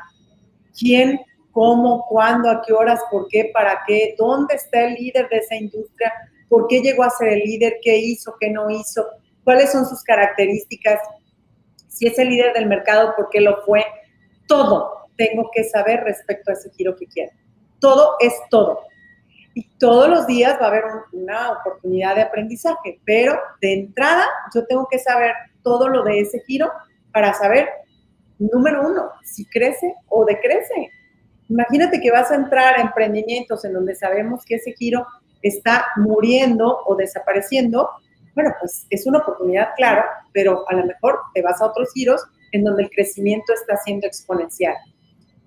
¿Quién, cómo, cuándo, a qué horas, por qué, para qué? ¿Dónde está el líder de esa industria? ¿Por qué llegó a ser el líder? ¿Qué hizo? ¿Qué no hizo? ¿Cuáles son sus características? Si es el líder del mercado, ¿por qué lo fue? Todo tengo que saber respecto a ese giro que quiero. Todo es todo. Y todos los días va a haber una oportunidad de aprendizaje, pero de entrada yo tengo que saber todo lo de ese giro para saber, número uno, si crece o decrece. Imagínate que vas a entrar a emprendimientos en donde sabemos que ese giro está muriendo o desapareciendo. Bueno, pues es una oportunidad, claro, pero a lo mejor te vas a otros giros en donde el crecimiento está siendo exponencial.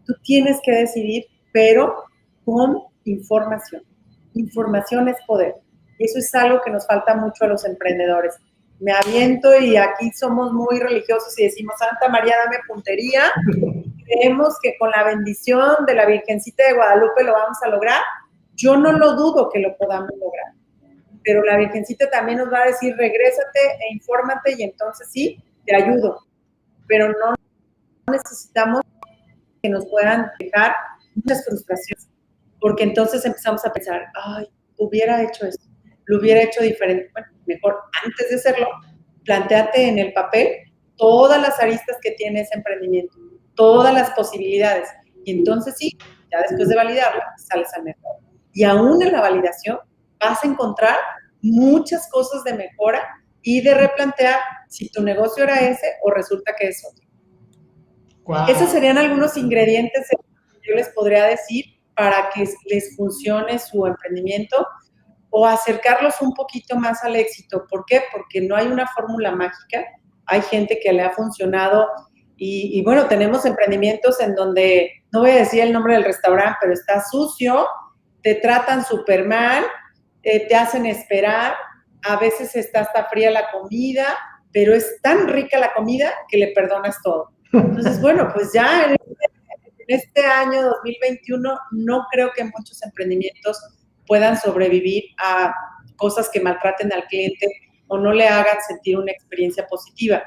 Tú tienes que decidir, pero con información. Información es poder. Y eso es algo que nos falta mucho a los emprendedores. Me aviento y aquí somos muy religiosos y decimos, Santa María, dame puntería. Creemos que con la bendición de la Virgencita de Guadalupe lo vamos a lograr. Yo no lo dudo que lo podamos lograr. Pero la Virgencita también nos va a decir, regrésate e infórmate y entonces sí, te ayudo. Pero no necesitamos que nos puedan dejar muchas frustraciones. Porque entonces empezamos a pensar, ay, hubiera hecho esto, lo hubiera hecho diferente. Bueno, mejor antes de hacerlo, plantéate en el papel todas las aristas que tiene ese emprendimiento, todas las posibilidades. Y entonces sí, ya después de validarla, sales al mercado. Y aún en la validación vas a encontrar muchas cosas de mejora y de replantear si tu negocio era ese o resulta que es otro. Wow. Esos serían algunos ingredientes que yo les podría decir para que les funcione su emprendimiento o acercarlos un poquito más al éxito. ¿Por qué? Porque no hay una fórmula mágica. Hay gente que le ha funcionado y bueno, tenemos emprendimientos en donde, no voy a decir el nombre del restaurante, pero está sucio, te tratan súper mal, te hacen esperar, a veces está hasta fría la comida, pero es tan rica la comida que le perdonas todo. Entonces, bueno, pues ya en este año 2021 no creo que muchos emprendimientos puedan sobrevivir a cosas que maltraten al cliente o no le hagan sentir una experiencia positiva.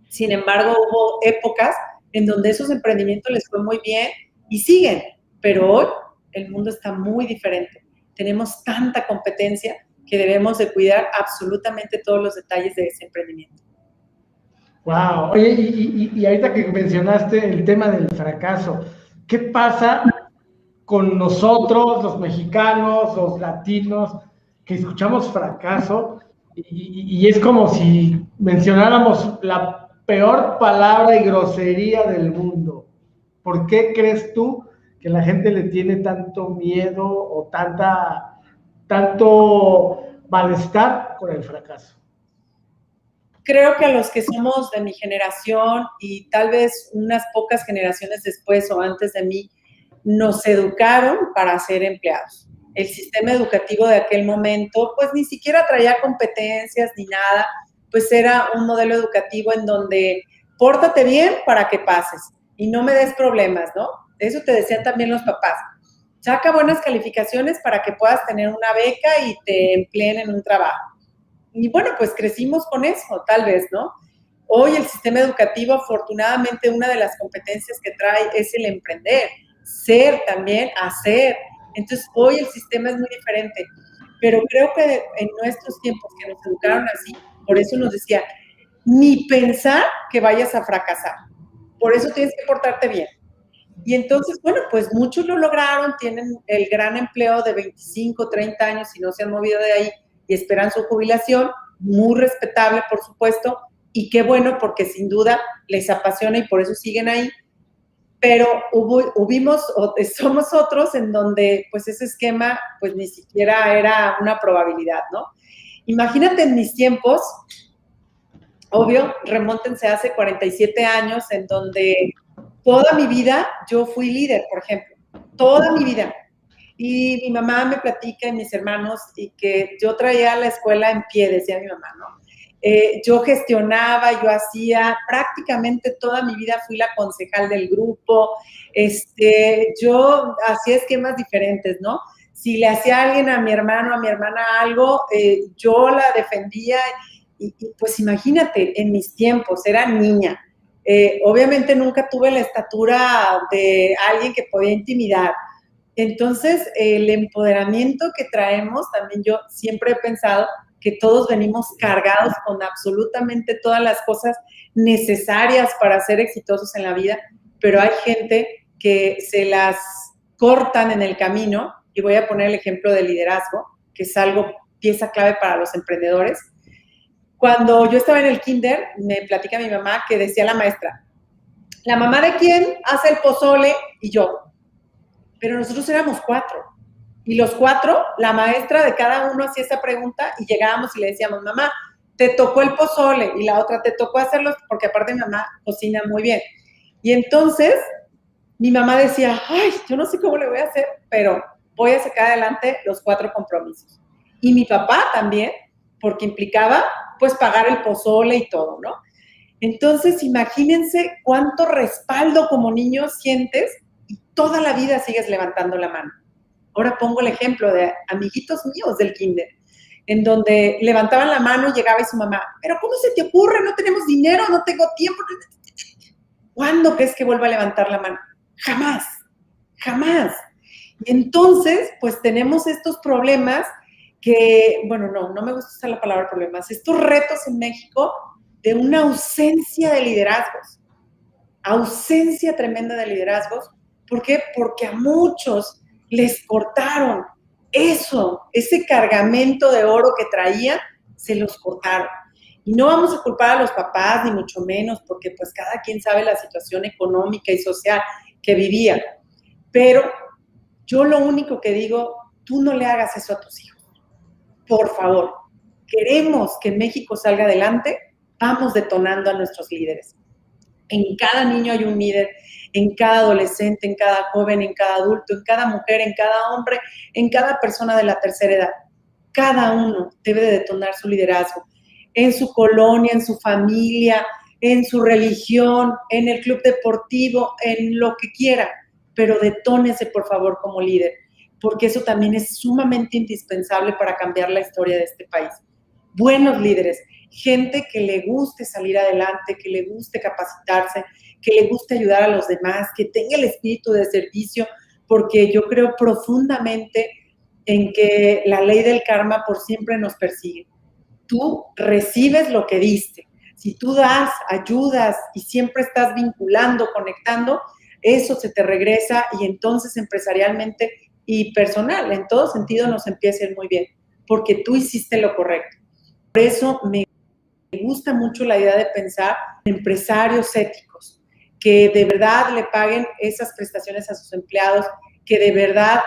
Sin embargo, hubo épocas en donde esos emprendimientos les fue muy bien y siguen, pero hoy el mundo está muy diferente. Tenemos tanta competencia que debemos de cuidar absolutamente todos los detalles de ese emprendimiento. Wow, oye, y ahorita que mencionaste el tema del fracaso, ¿qué pasa con nosotros, los mexicanos, los latinos, que escuchamos fracaso y es como si mencionáramos la peor palabra y grosería del mundo? ¿Por qué crees tú que la gente le tiene tanto miedo o tanto malestar con el fracaso? Creo que a los que somos de mi generación y tal vez unas pocas generaciones después o antes de mí, nos educaron para ser empleados. El sistema educativo de aquel momento, pues ni siquiera traía competencias ni nada, pues era un modelo educativo en donde pórtate bien para que pases y no me des problemas, ¿no? Eso te decían también los papás. Saca buenas calificaciones para que puedas tener una beca y te empleen en un trabajo. Y bueno, pues crecimos con eso, tal vez, ¿no? Hoy el sistema educativo, afortunadamente, una de las competencias que trae es el emprender, ser también, hacer. Entonces, hoy el sistema es muy diferente. Pero creo que en nuestros tiempos que nos educaron así, por eso nos decía, ni pensar que vayas a fracasar. Por eso tienes que portarte bien. Y entonces, bueno, pues muchos lo lograron, tienen el gran empleo de 25, 30 años y no se han movido de ahí y esperan su jubilación, muy respetable, por supuesto, y qué bueno porque sin duda les apasiona y por eso siguen ahí. Pero somos otros en donde pues ese esquema pues ni siquiera era una probabilidad, ¿no? Imagínate en mis tiempos, obvio, remóntense hace 47 años en donde toda mi vida yo fui líder, por ejemplo, toda mi vida. Y mi mamá me platica y mis hermanos y que yo traía la escuela en pie, decía mi mamá, ¿no? Yo gestionaba, yo hacía, prácticamente toda mi vida fui la concejal del grupo, yo hacía esquemas diferentes, ¿no? Si le hacía a alguien, a mi hermano, a mi hermana algo, yo la defendía y pues imagínate, en mis tiempos, era niña. Obviamente nunca tuve la estatura de alguien que podía intimidar. Entonces, el empoderamiento que traemos, también yo siempre he pensado que todos venimos cargados con absolutamente todas las cosas necesarias para ser exitosos en la vida, pero hay gente que se las cortan en el camino, y voy a poner el ejemplo del liderazgo, que es algo, pieza clave para los emprendedores. Cuando yo estaba en el kinder, me platica mi mamá que decía la maestra, ¿la mamá de quién hace el pozole? Y yo, pero nosotros éramos 4. Y los 4, la maestra de cada uno hacía esa pregunta y llegábamos y le decíamos, mamá, te tocó el pozole, y la otra te tocó hacerlo, porque aparte mi mamá cocina muy bien. Y entonces mi mamá decía, ay, yo no sé cómo le voy a hacer, pero voy a sacar adelante los 4 compromisos. Y mi papá también, porque implicaba pues pagar el pozole y todo, ¿no? Entonces imagínense cuánto respaldo como niño sientes y toda la vida sigues levantando la mano. Ahora pongo el ejemplo de amiguitos míos del kinder, en donde levantaban la mano y llegaba y su mamá, pero ¿cómo se te ocurre? No tenemos dinero, no tengo tiempo. ¿Cuándo crees que vuelva a levantar la mano? Jamás, jamás. Y entonces, pues tenemos estos problemas que, bueno, no me gusta usar la palabra problemas, estos retos en México de una ausencia de liderazgos, ausencia tremenda de liderazgos. ¿Por qué? Porque a muchos les cortaron eso, ese cargamento de oro que traían, se los cortaron. Y no vamos a culpar a los papás, ni mucho menos, porque pues cada quien sabe la situación económica y social que vivía. Pero yo lo único que digo, tú no le hagas eso a tus hijos. Por favor, queremos que México salga adelante, vamos detonando a nuestros líderes. En cada niño hay un líder, en cada adolescente, en cada joven, en cada adulto, en cada mujer, en cada hombre, en cada persona de la tercera edad. Cada uno debe de detonar su liderazgo en su colonia, en su familia, en su religión, en el club deportivo, en lo que quiera, pero detónese por favor como líder, porque eso también es sumamente indispensable para cambiar la historia de este país. Buenos líderes, gente que le guste salir adelante, que le guste capacitarse, que le guste ayudar a los demás, que tenga el espíritu de servicio, porque yo creo profundamente en que la ley del karma por siempre nos persigue. Tú recibes lo que diste. Si tú das, ayudas y siempre estás vinculando, conectando, eso se te regresa y entonces empresarialmente y personal, en todo sentido nos empieza a ir muy bien, porque tú hiciste lo correcto. Por eso me gusta mucho la idea de pensar en empresarios éticos, que de verdad le paguen esas prestaciones a sus empleados, que de verdad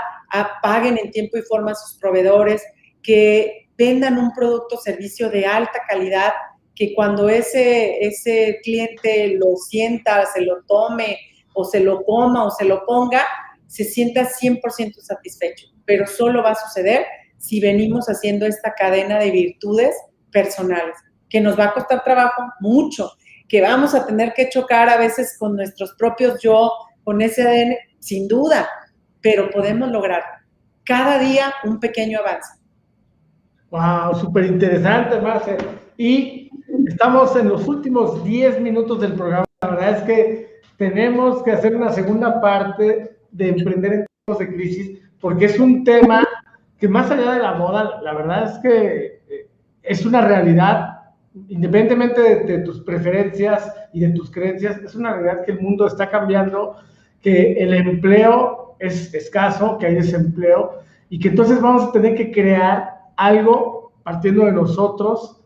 paguen en tiempo y forma a sus proveedores, que vendan un producto o servicio de alta calidad, que cuando ese cliente lo sienta, se lo tome, o se lo coma, o se lo ponga, se sienta 100% satisfecho. pero solo va a suceder si venimos haciendo esta cadena de virtudes personales, que nos va a costar trabajo mucho, que vamos a tener que chocar a veces con nuestros propios yo, con ese ADN, sin duda, pero podemos lograr cada día un pequeño avance. Wow, súper interesante, Marce. Y estamos en los últimos 10 minutos del programa. La verdad es que tenemos que hacer una segunda parte de emprender en tiempos de crisis, porque es un tema que más allá de la moda, la verdad es que es una realidad, independientemente de tus preferencias y de tus creencias, es una realidad que el mundo está cambiando, que el empleo es escaso, que hay desempleo, y que entonces vamos a tener que crear algo partiendo de nosotros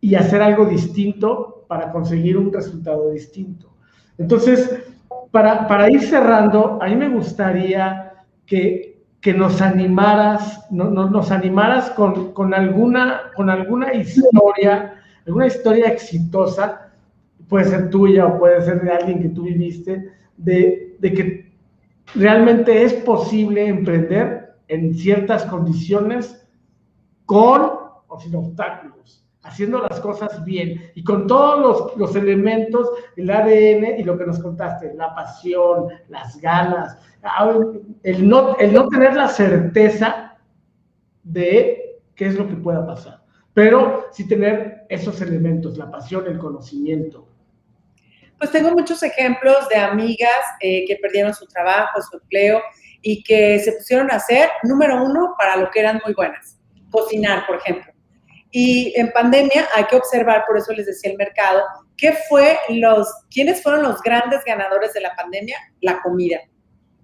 y hacer algo distinto para conseguir un resultado distinto. Entonces, para ir cerrando, a mí me gustaría que nos animaras, nos animaras con alguna historia exitosa, puede ser tuya o puede ser de alguien que tú viviste, de que realmente es posible emprender en ciertas condiciones con o sin obstáculos, haciendo las cosas bien y con todos los elementos, el ADN y lo que nos contaste, la pasión, las ganas, el no tener la certeza de qué es lo que pueda pasar, pero sí tener esos elementos, la pasión, el conocimiento. Pues tengo muchos ejemplos de amigas que perdieron su trabajo, su empleo y que se pusieron a hacer, número uno, para lo que eran muy buenas, cocinar, por ejemplo. Y en pandemia hay que observar, por eso les decía el mercado, ¿quiénes fueron los grandes ganadores de la pandemia? La comida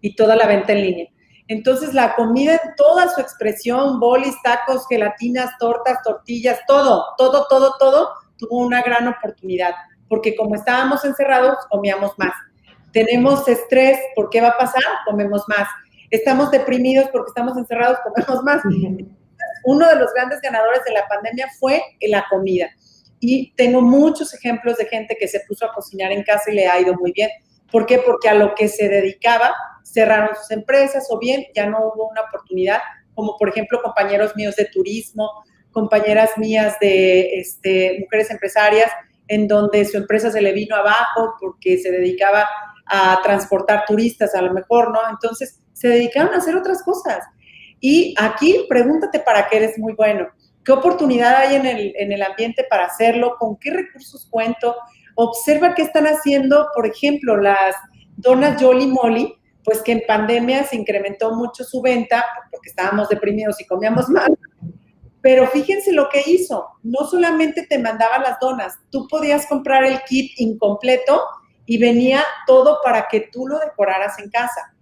y toda la venta en línea. Entonces, la comida en toda su expresión, bolis, tacos, gelatinas, tortas, tortillas, todo, tuvo una gran oportunidad, porque como estábamos encerrados, comíamos más. Tenemos estrés, ¿por qué va a pasar? Comemos más. Estamos deprimidos porque estamos encerrados, comemos más. Uno de los grandes ganadores de la pandemia fue la comida. Y tengo muchos ejemplos de gente que se puso a cocinar en casa y le ha ido muy bien. ¿Por qué? Porque a lo que se dedicaba cerraron sus empresas o bien ya no hubo una oportunidad, como por ejemplo compañeros míos de turismo, compañeras mías de mujeres empresarias, en donde su empresa se le vino abajo porque se dedicaba a transportar turistas a lo mejor, ¿no? Entonces se dedicaron a hacer otras cosas. Y aquí pregúntate para qué eres muy bueno. ¿Qué oportunidad hay en el ambiente para hacerlo? ¿Con qué recursos cuento? Observa qué están haciendo, por ejemplo, las donas Jolly Molly, pues que en pandemia se incrementó mucho su venta porque estábamos deprimidos y comíamos mal. Pero fíjense lo que hizo. No solamente te mandaban las donas, tú podías comprar el kit incompleto y venía todo para que tú lo decoraras en casa.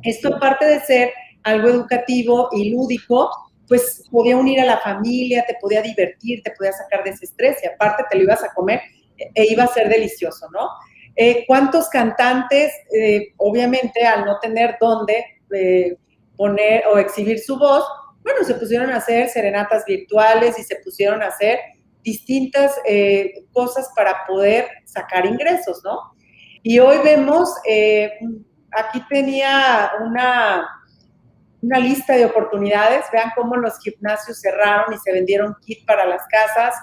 Esto, aparte de ser algo educativo y lúdico, pues podía unir a la familia, te podía divertir, te podía sacar de ese estrés y aparte te lo ibas a comer e iba a ser delicioso, ¿no? ¿Cuántos cantantes, obviamente, al no tener dónde poner o exhibir su voz, bueno, se pusieron a hacer serenatas virtuales y se pusieron a hacer distintas cosas para poder sacar ingresos, ¿no? Y hoy vemos, aquí tenía una lista de oportunidades. Vean cómo los gimnasios cerraron y se vendieron kits para las casas.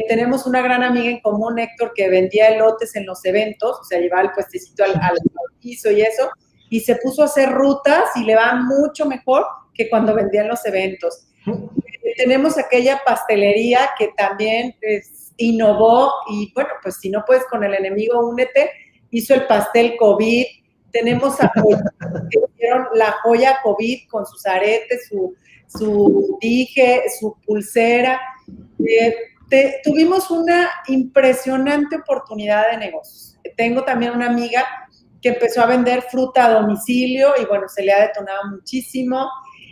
Tenemos una gran amiga en común, Héctor, que vendía elotes en los eventos, o sea, llevaba el puestecito al piso y eso, y se puso a hacer rutas y le va mucho mejor que cuando vendía en los eventos. Tenemos aquella pastelería que también innovó y, bueno, pues si no puedes con el enemigo, únete, hizo el pastel COVID. Tenemos a que hicieron la joya COVID con sus aretes, su dije, su pulsera. Tuvimos una impresionante oportunidad de negocios. Tengo también una amiga que empezó a vender fruta a domicilio y bueno, se le ha detonado muchísimo.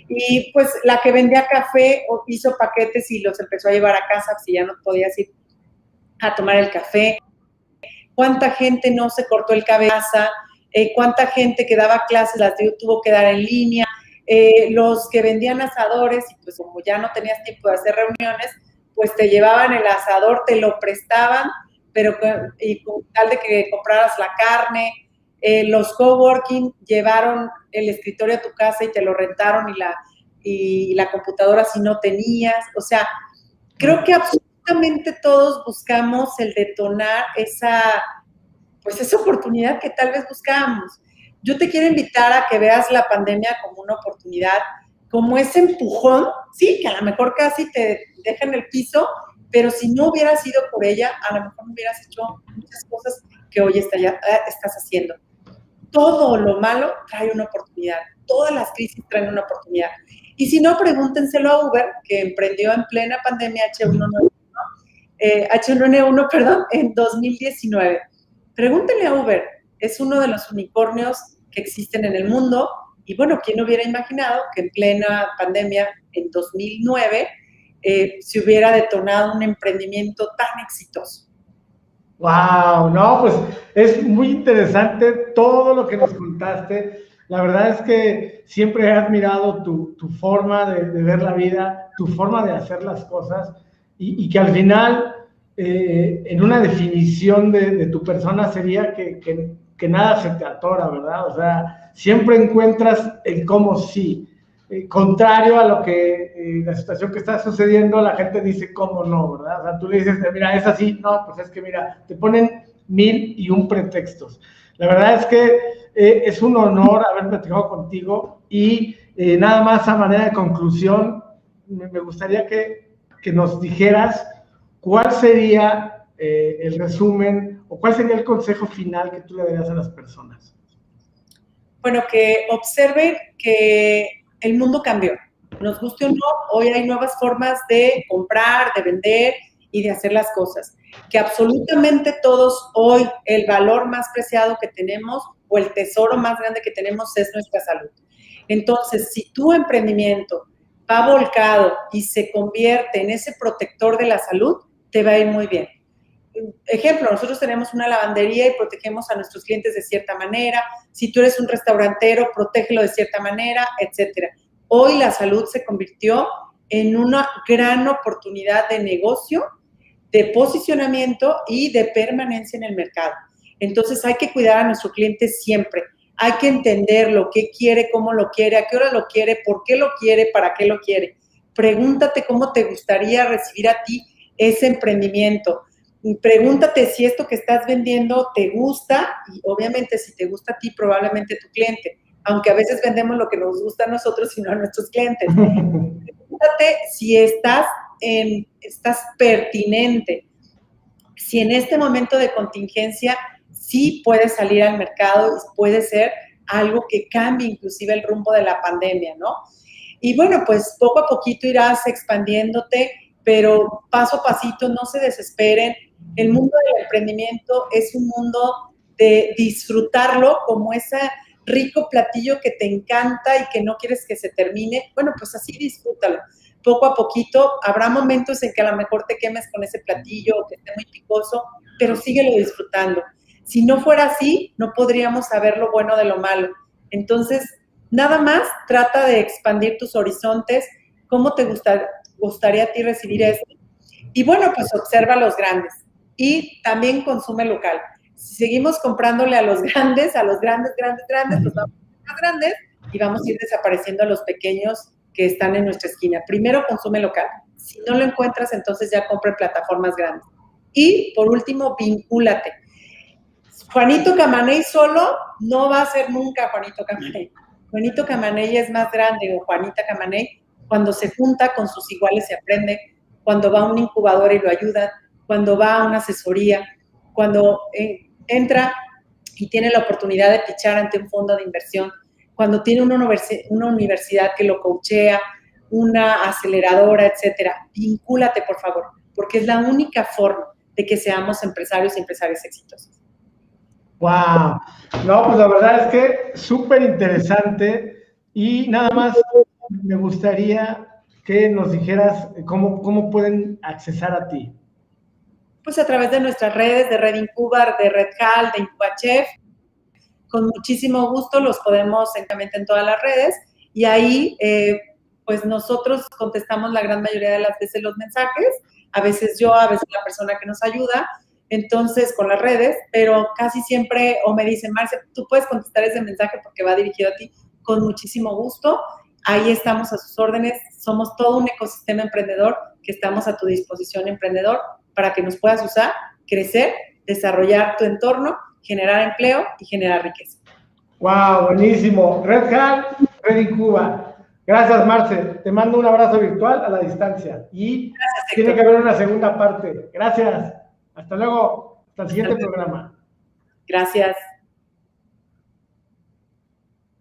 Y pues la que vendía café hizo paquetes y los empezó a llevar a casa si ya no podías ir a tomar el café. ¿Cuánta gente no se cortó el cabello? ¿Cuánta gente que daba clases las tuvo que dar en línea? Los que vendían asadores, y pues como ya no tenías tiempo de hacer reuniones, pues te llevaban el asador, te lo prestaban, pero y con tal de que compraras la carne. Los coworking llevaron el escritorio a tu casa y te lo rentaron y y la computadora si no tenías. O sea, creo que absolutamente todos buscamos el detonar esa oportunidad que tal vez buscábamos. Yo te quiero invitar a que veas la pandemia como una oportunidad, como ese empujón, sí, que a lo mejor casi te deja en el piso, pero si no hubieras ido por ella, a lo mejor no hubieras hecho muchas cosas que hoy estás haciendo. Todo lo malo trae una oportunidad, todas las crisis traen una oportunidad. Y si no, pregúntenselo a Uber, que emprendió en plena pandemia H1N1, perdón, en 2019. Pregúntenle a Uber, es uno de los unicornios que existen en el mundo. Y bueno, ¿quién hubiera imaginado que en plena pandemia, en 2009, se hubiera detonado un emprendimiento tan exitoso? Wow, no, pues es muy interesante todo lo que nos contaste. La verdad es que siempre he admirado tu forma de ver la vida, tu forma de hacer las cosas y que al final, en una definición de tu persona sería que nada se te atora, ¿verdad? O sea, siempre encuentras el cómo sí. Contrario a lo que la situación que está sucediendo, la gente dice cómo no, ¿verdad? O sea, tú le dices, mira, es así, no, pues es que mira, te ponen 1001 pretextos. La verdad es que es un honor haber platicado contigo y nada más a manera de conclusión, me gustaría que nos dijeras cuál sería el resumen o cuál sería el consejo final que tú le darías a las personas. Bueno, que observen que el mundo cambió. Nos guste o no, hoy hay nuevas formas de comprar, de vender y de hacer las cosas. Que absolutamente todos hoy el valor más preciado que tenemos o el tesoro más grande que tenemos es nuestra salud. Entonces, si tu emprendimiento va volcado y se convierte en ese protector de la salud, te va a ir muy bien. Ejemplo, nosotros tenemos una lavandería y protegemos a nuestros clientes de cierta manera. Si tú eres un restaurantero, protégelo de cierta manera, etcétera. Hoy la salud se convirtió en una gran oportunidad de negocio, de posicionamiento y de permanencia en el mercado. Entonces hay que cuidar a nuestro cliente siempre. Hay que entender lo que quiere, cómo lo quiere, a qué hora lo quiere, por qué lo quiere, para qué lo quiere. Pregúntate cómo te gustaría recibir a ti ese emprendimiento. Pregúntate si esto que estás vendiendo te gusta y obviamente si te gusta a ti, probablemente tu cliente, aunque a veces vendemos lo que nos gusta a nosotros y no a nuestros clientes. Pregúntate si estás pertinente, si en este momento de contingencia sí puedes salir al mercado y puede ser algo que cambie inclusive el rumbo de la pandemia, ¿no? Y bueno, pues poco a poquito irás expandiéndote, pero paso a pasito, no se desesperen. El mundo del emprendimiento es un mundo de disfrutarlo como ese rico platillo que te encanta y que no quieres que se termine. Bueno, pues así disfrútalo. Poco a poquito, habrá momentos en que a lo mejor te quemes con ese platillo o que esté muy picoso, pero síguelo disfrutando. Si no fuera así, no podríamos saber lo bueno de lo malo. Entonces, nada más trata de expandir tus horizontes. ¿Cómo te gustaría a ti recibir esto? Y bueno, pues observa a los grandes y también consume local. Si seguimos comprándole a los grandes, pues vamos a ser más grandes y vamos a ir desapareciendo a los pequeños que están en nuestra esquina. Primero consume local. Si no lo encuentras, entonces ya compra en plataformas grandes. Y por último, vincúlate. Juanito Camaney solo no va a ser nunca Juanito Camaney. Juanito Camaney es más grande, o Juanita Camaney, cuando se junta con sus iguales y aprende, cuando va a un incubador y lo ayuda, cuando va a una asesoría, cuando entra y tiene la oportunidad de pitchar ante un fondo de inversión, cuando tiene una universidad que lo coachea, una aceleradora, etcétera. Vincúlate, por favor, porque es la única forma de que seamos empresarios y empresarias exitosos. Wow, no, pues la verdad es que súper interesante y nada más me gustaría que nos dijeras cómo pueden accesar a ti. Pues a través de nuestras redes, de Red Incubar, de Red Hall, de IncubaChef. Con muchísimo gusto los podemos en todas las redes y ahí pues nosotros contestamos la gran mayoría de las veces los mensajes, a veces yo, a veces la persona que nos ayuda, entonces con las redes, pero casi siempre o me dicen, Marce, tú puedes contestar ese mensaje porque va dirigido a ti, con muchísimo gusto. ahí estamos a sus órdenes. Somos todo un ecosistema emprendedor que estamos a tu disposición, emprendedor, para que nos puedas usar, crecer, desarrollar tu entorno, generar empleo y generar riqueza. ¡Wow! Buenísimo. Red Hat, Red Incuba. Gracias, Marce. Te mando un abrazo virtual a la distancia. Y Gracias, tiene que haber una segunda parte. Gracias. Hasta luego. Hasta el siguiente programa. Gracias.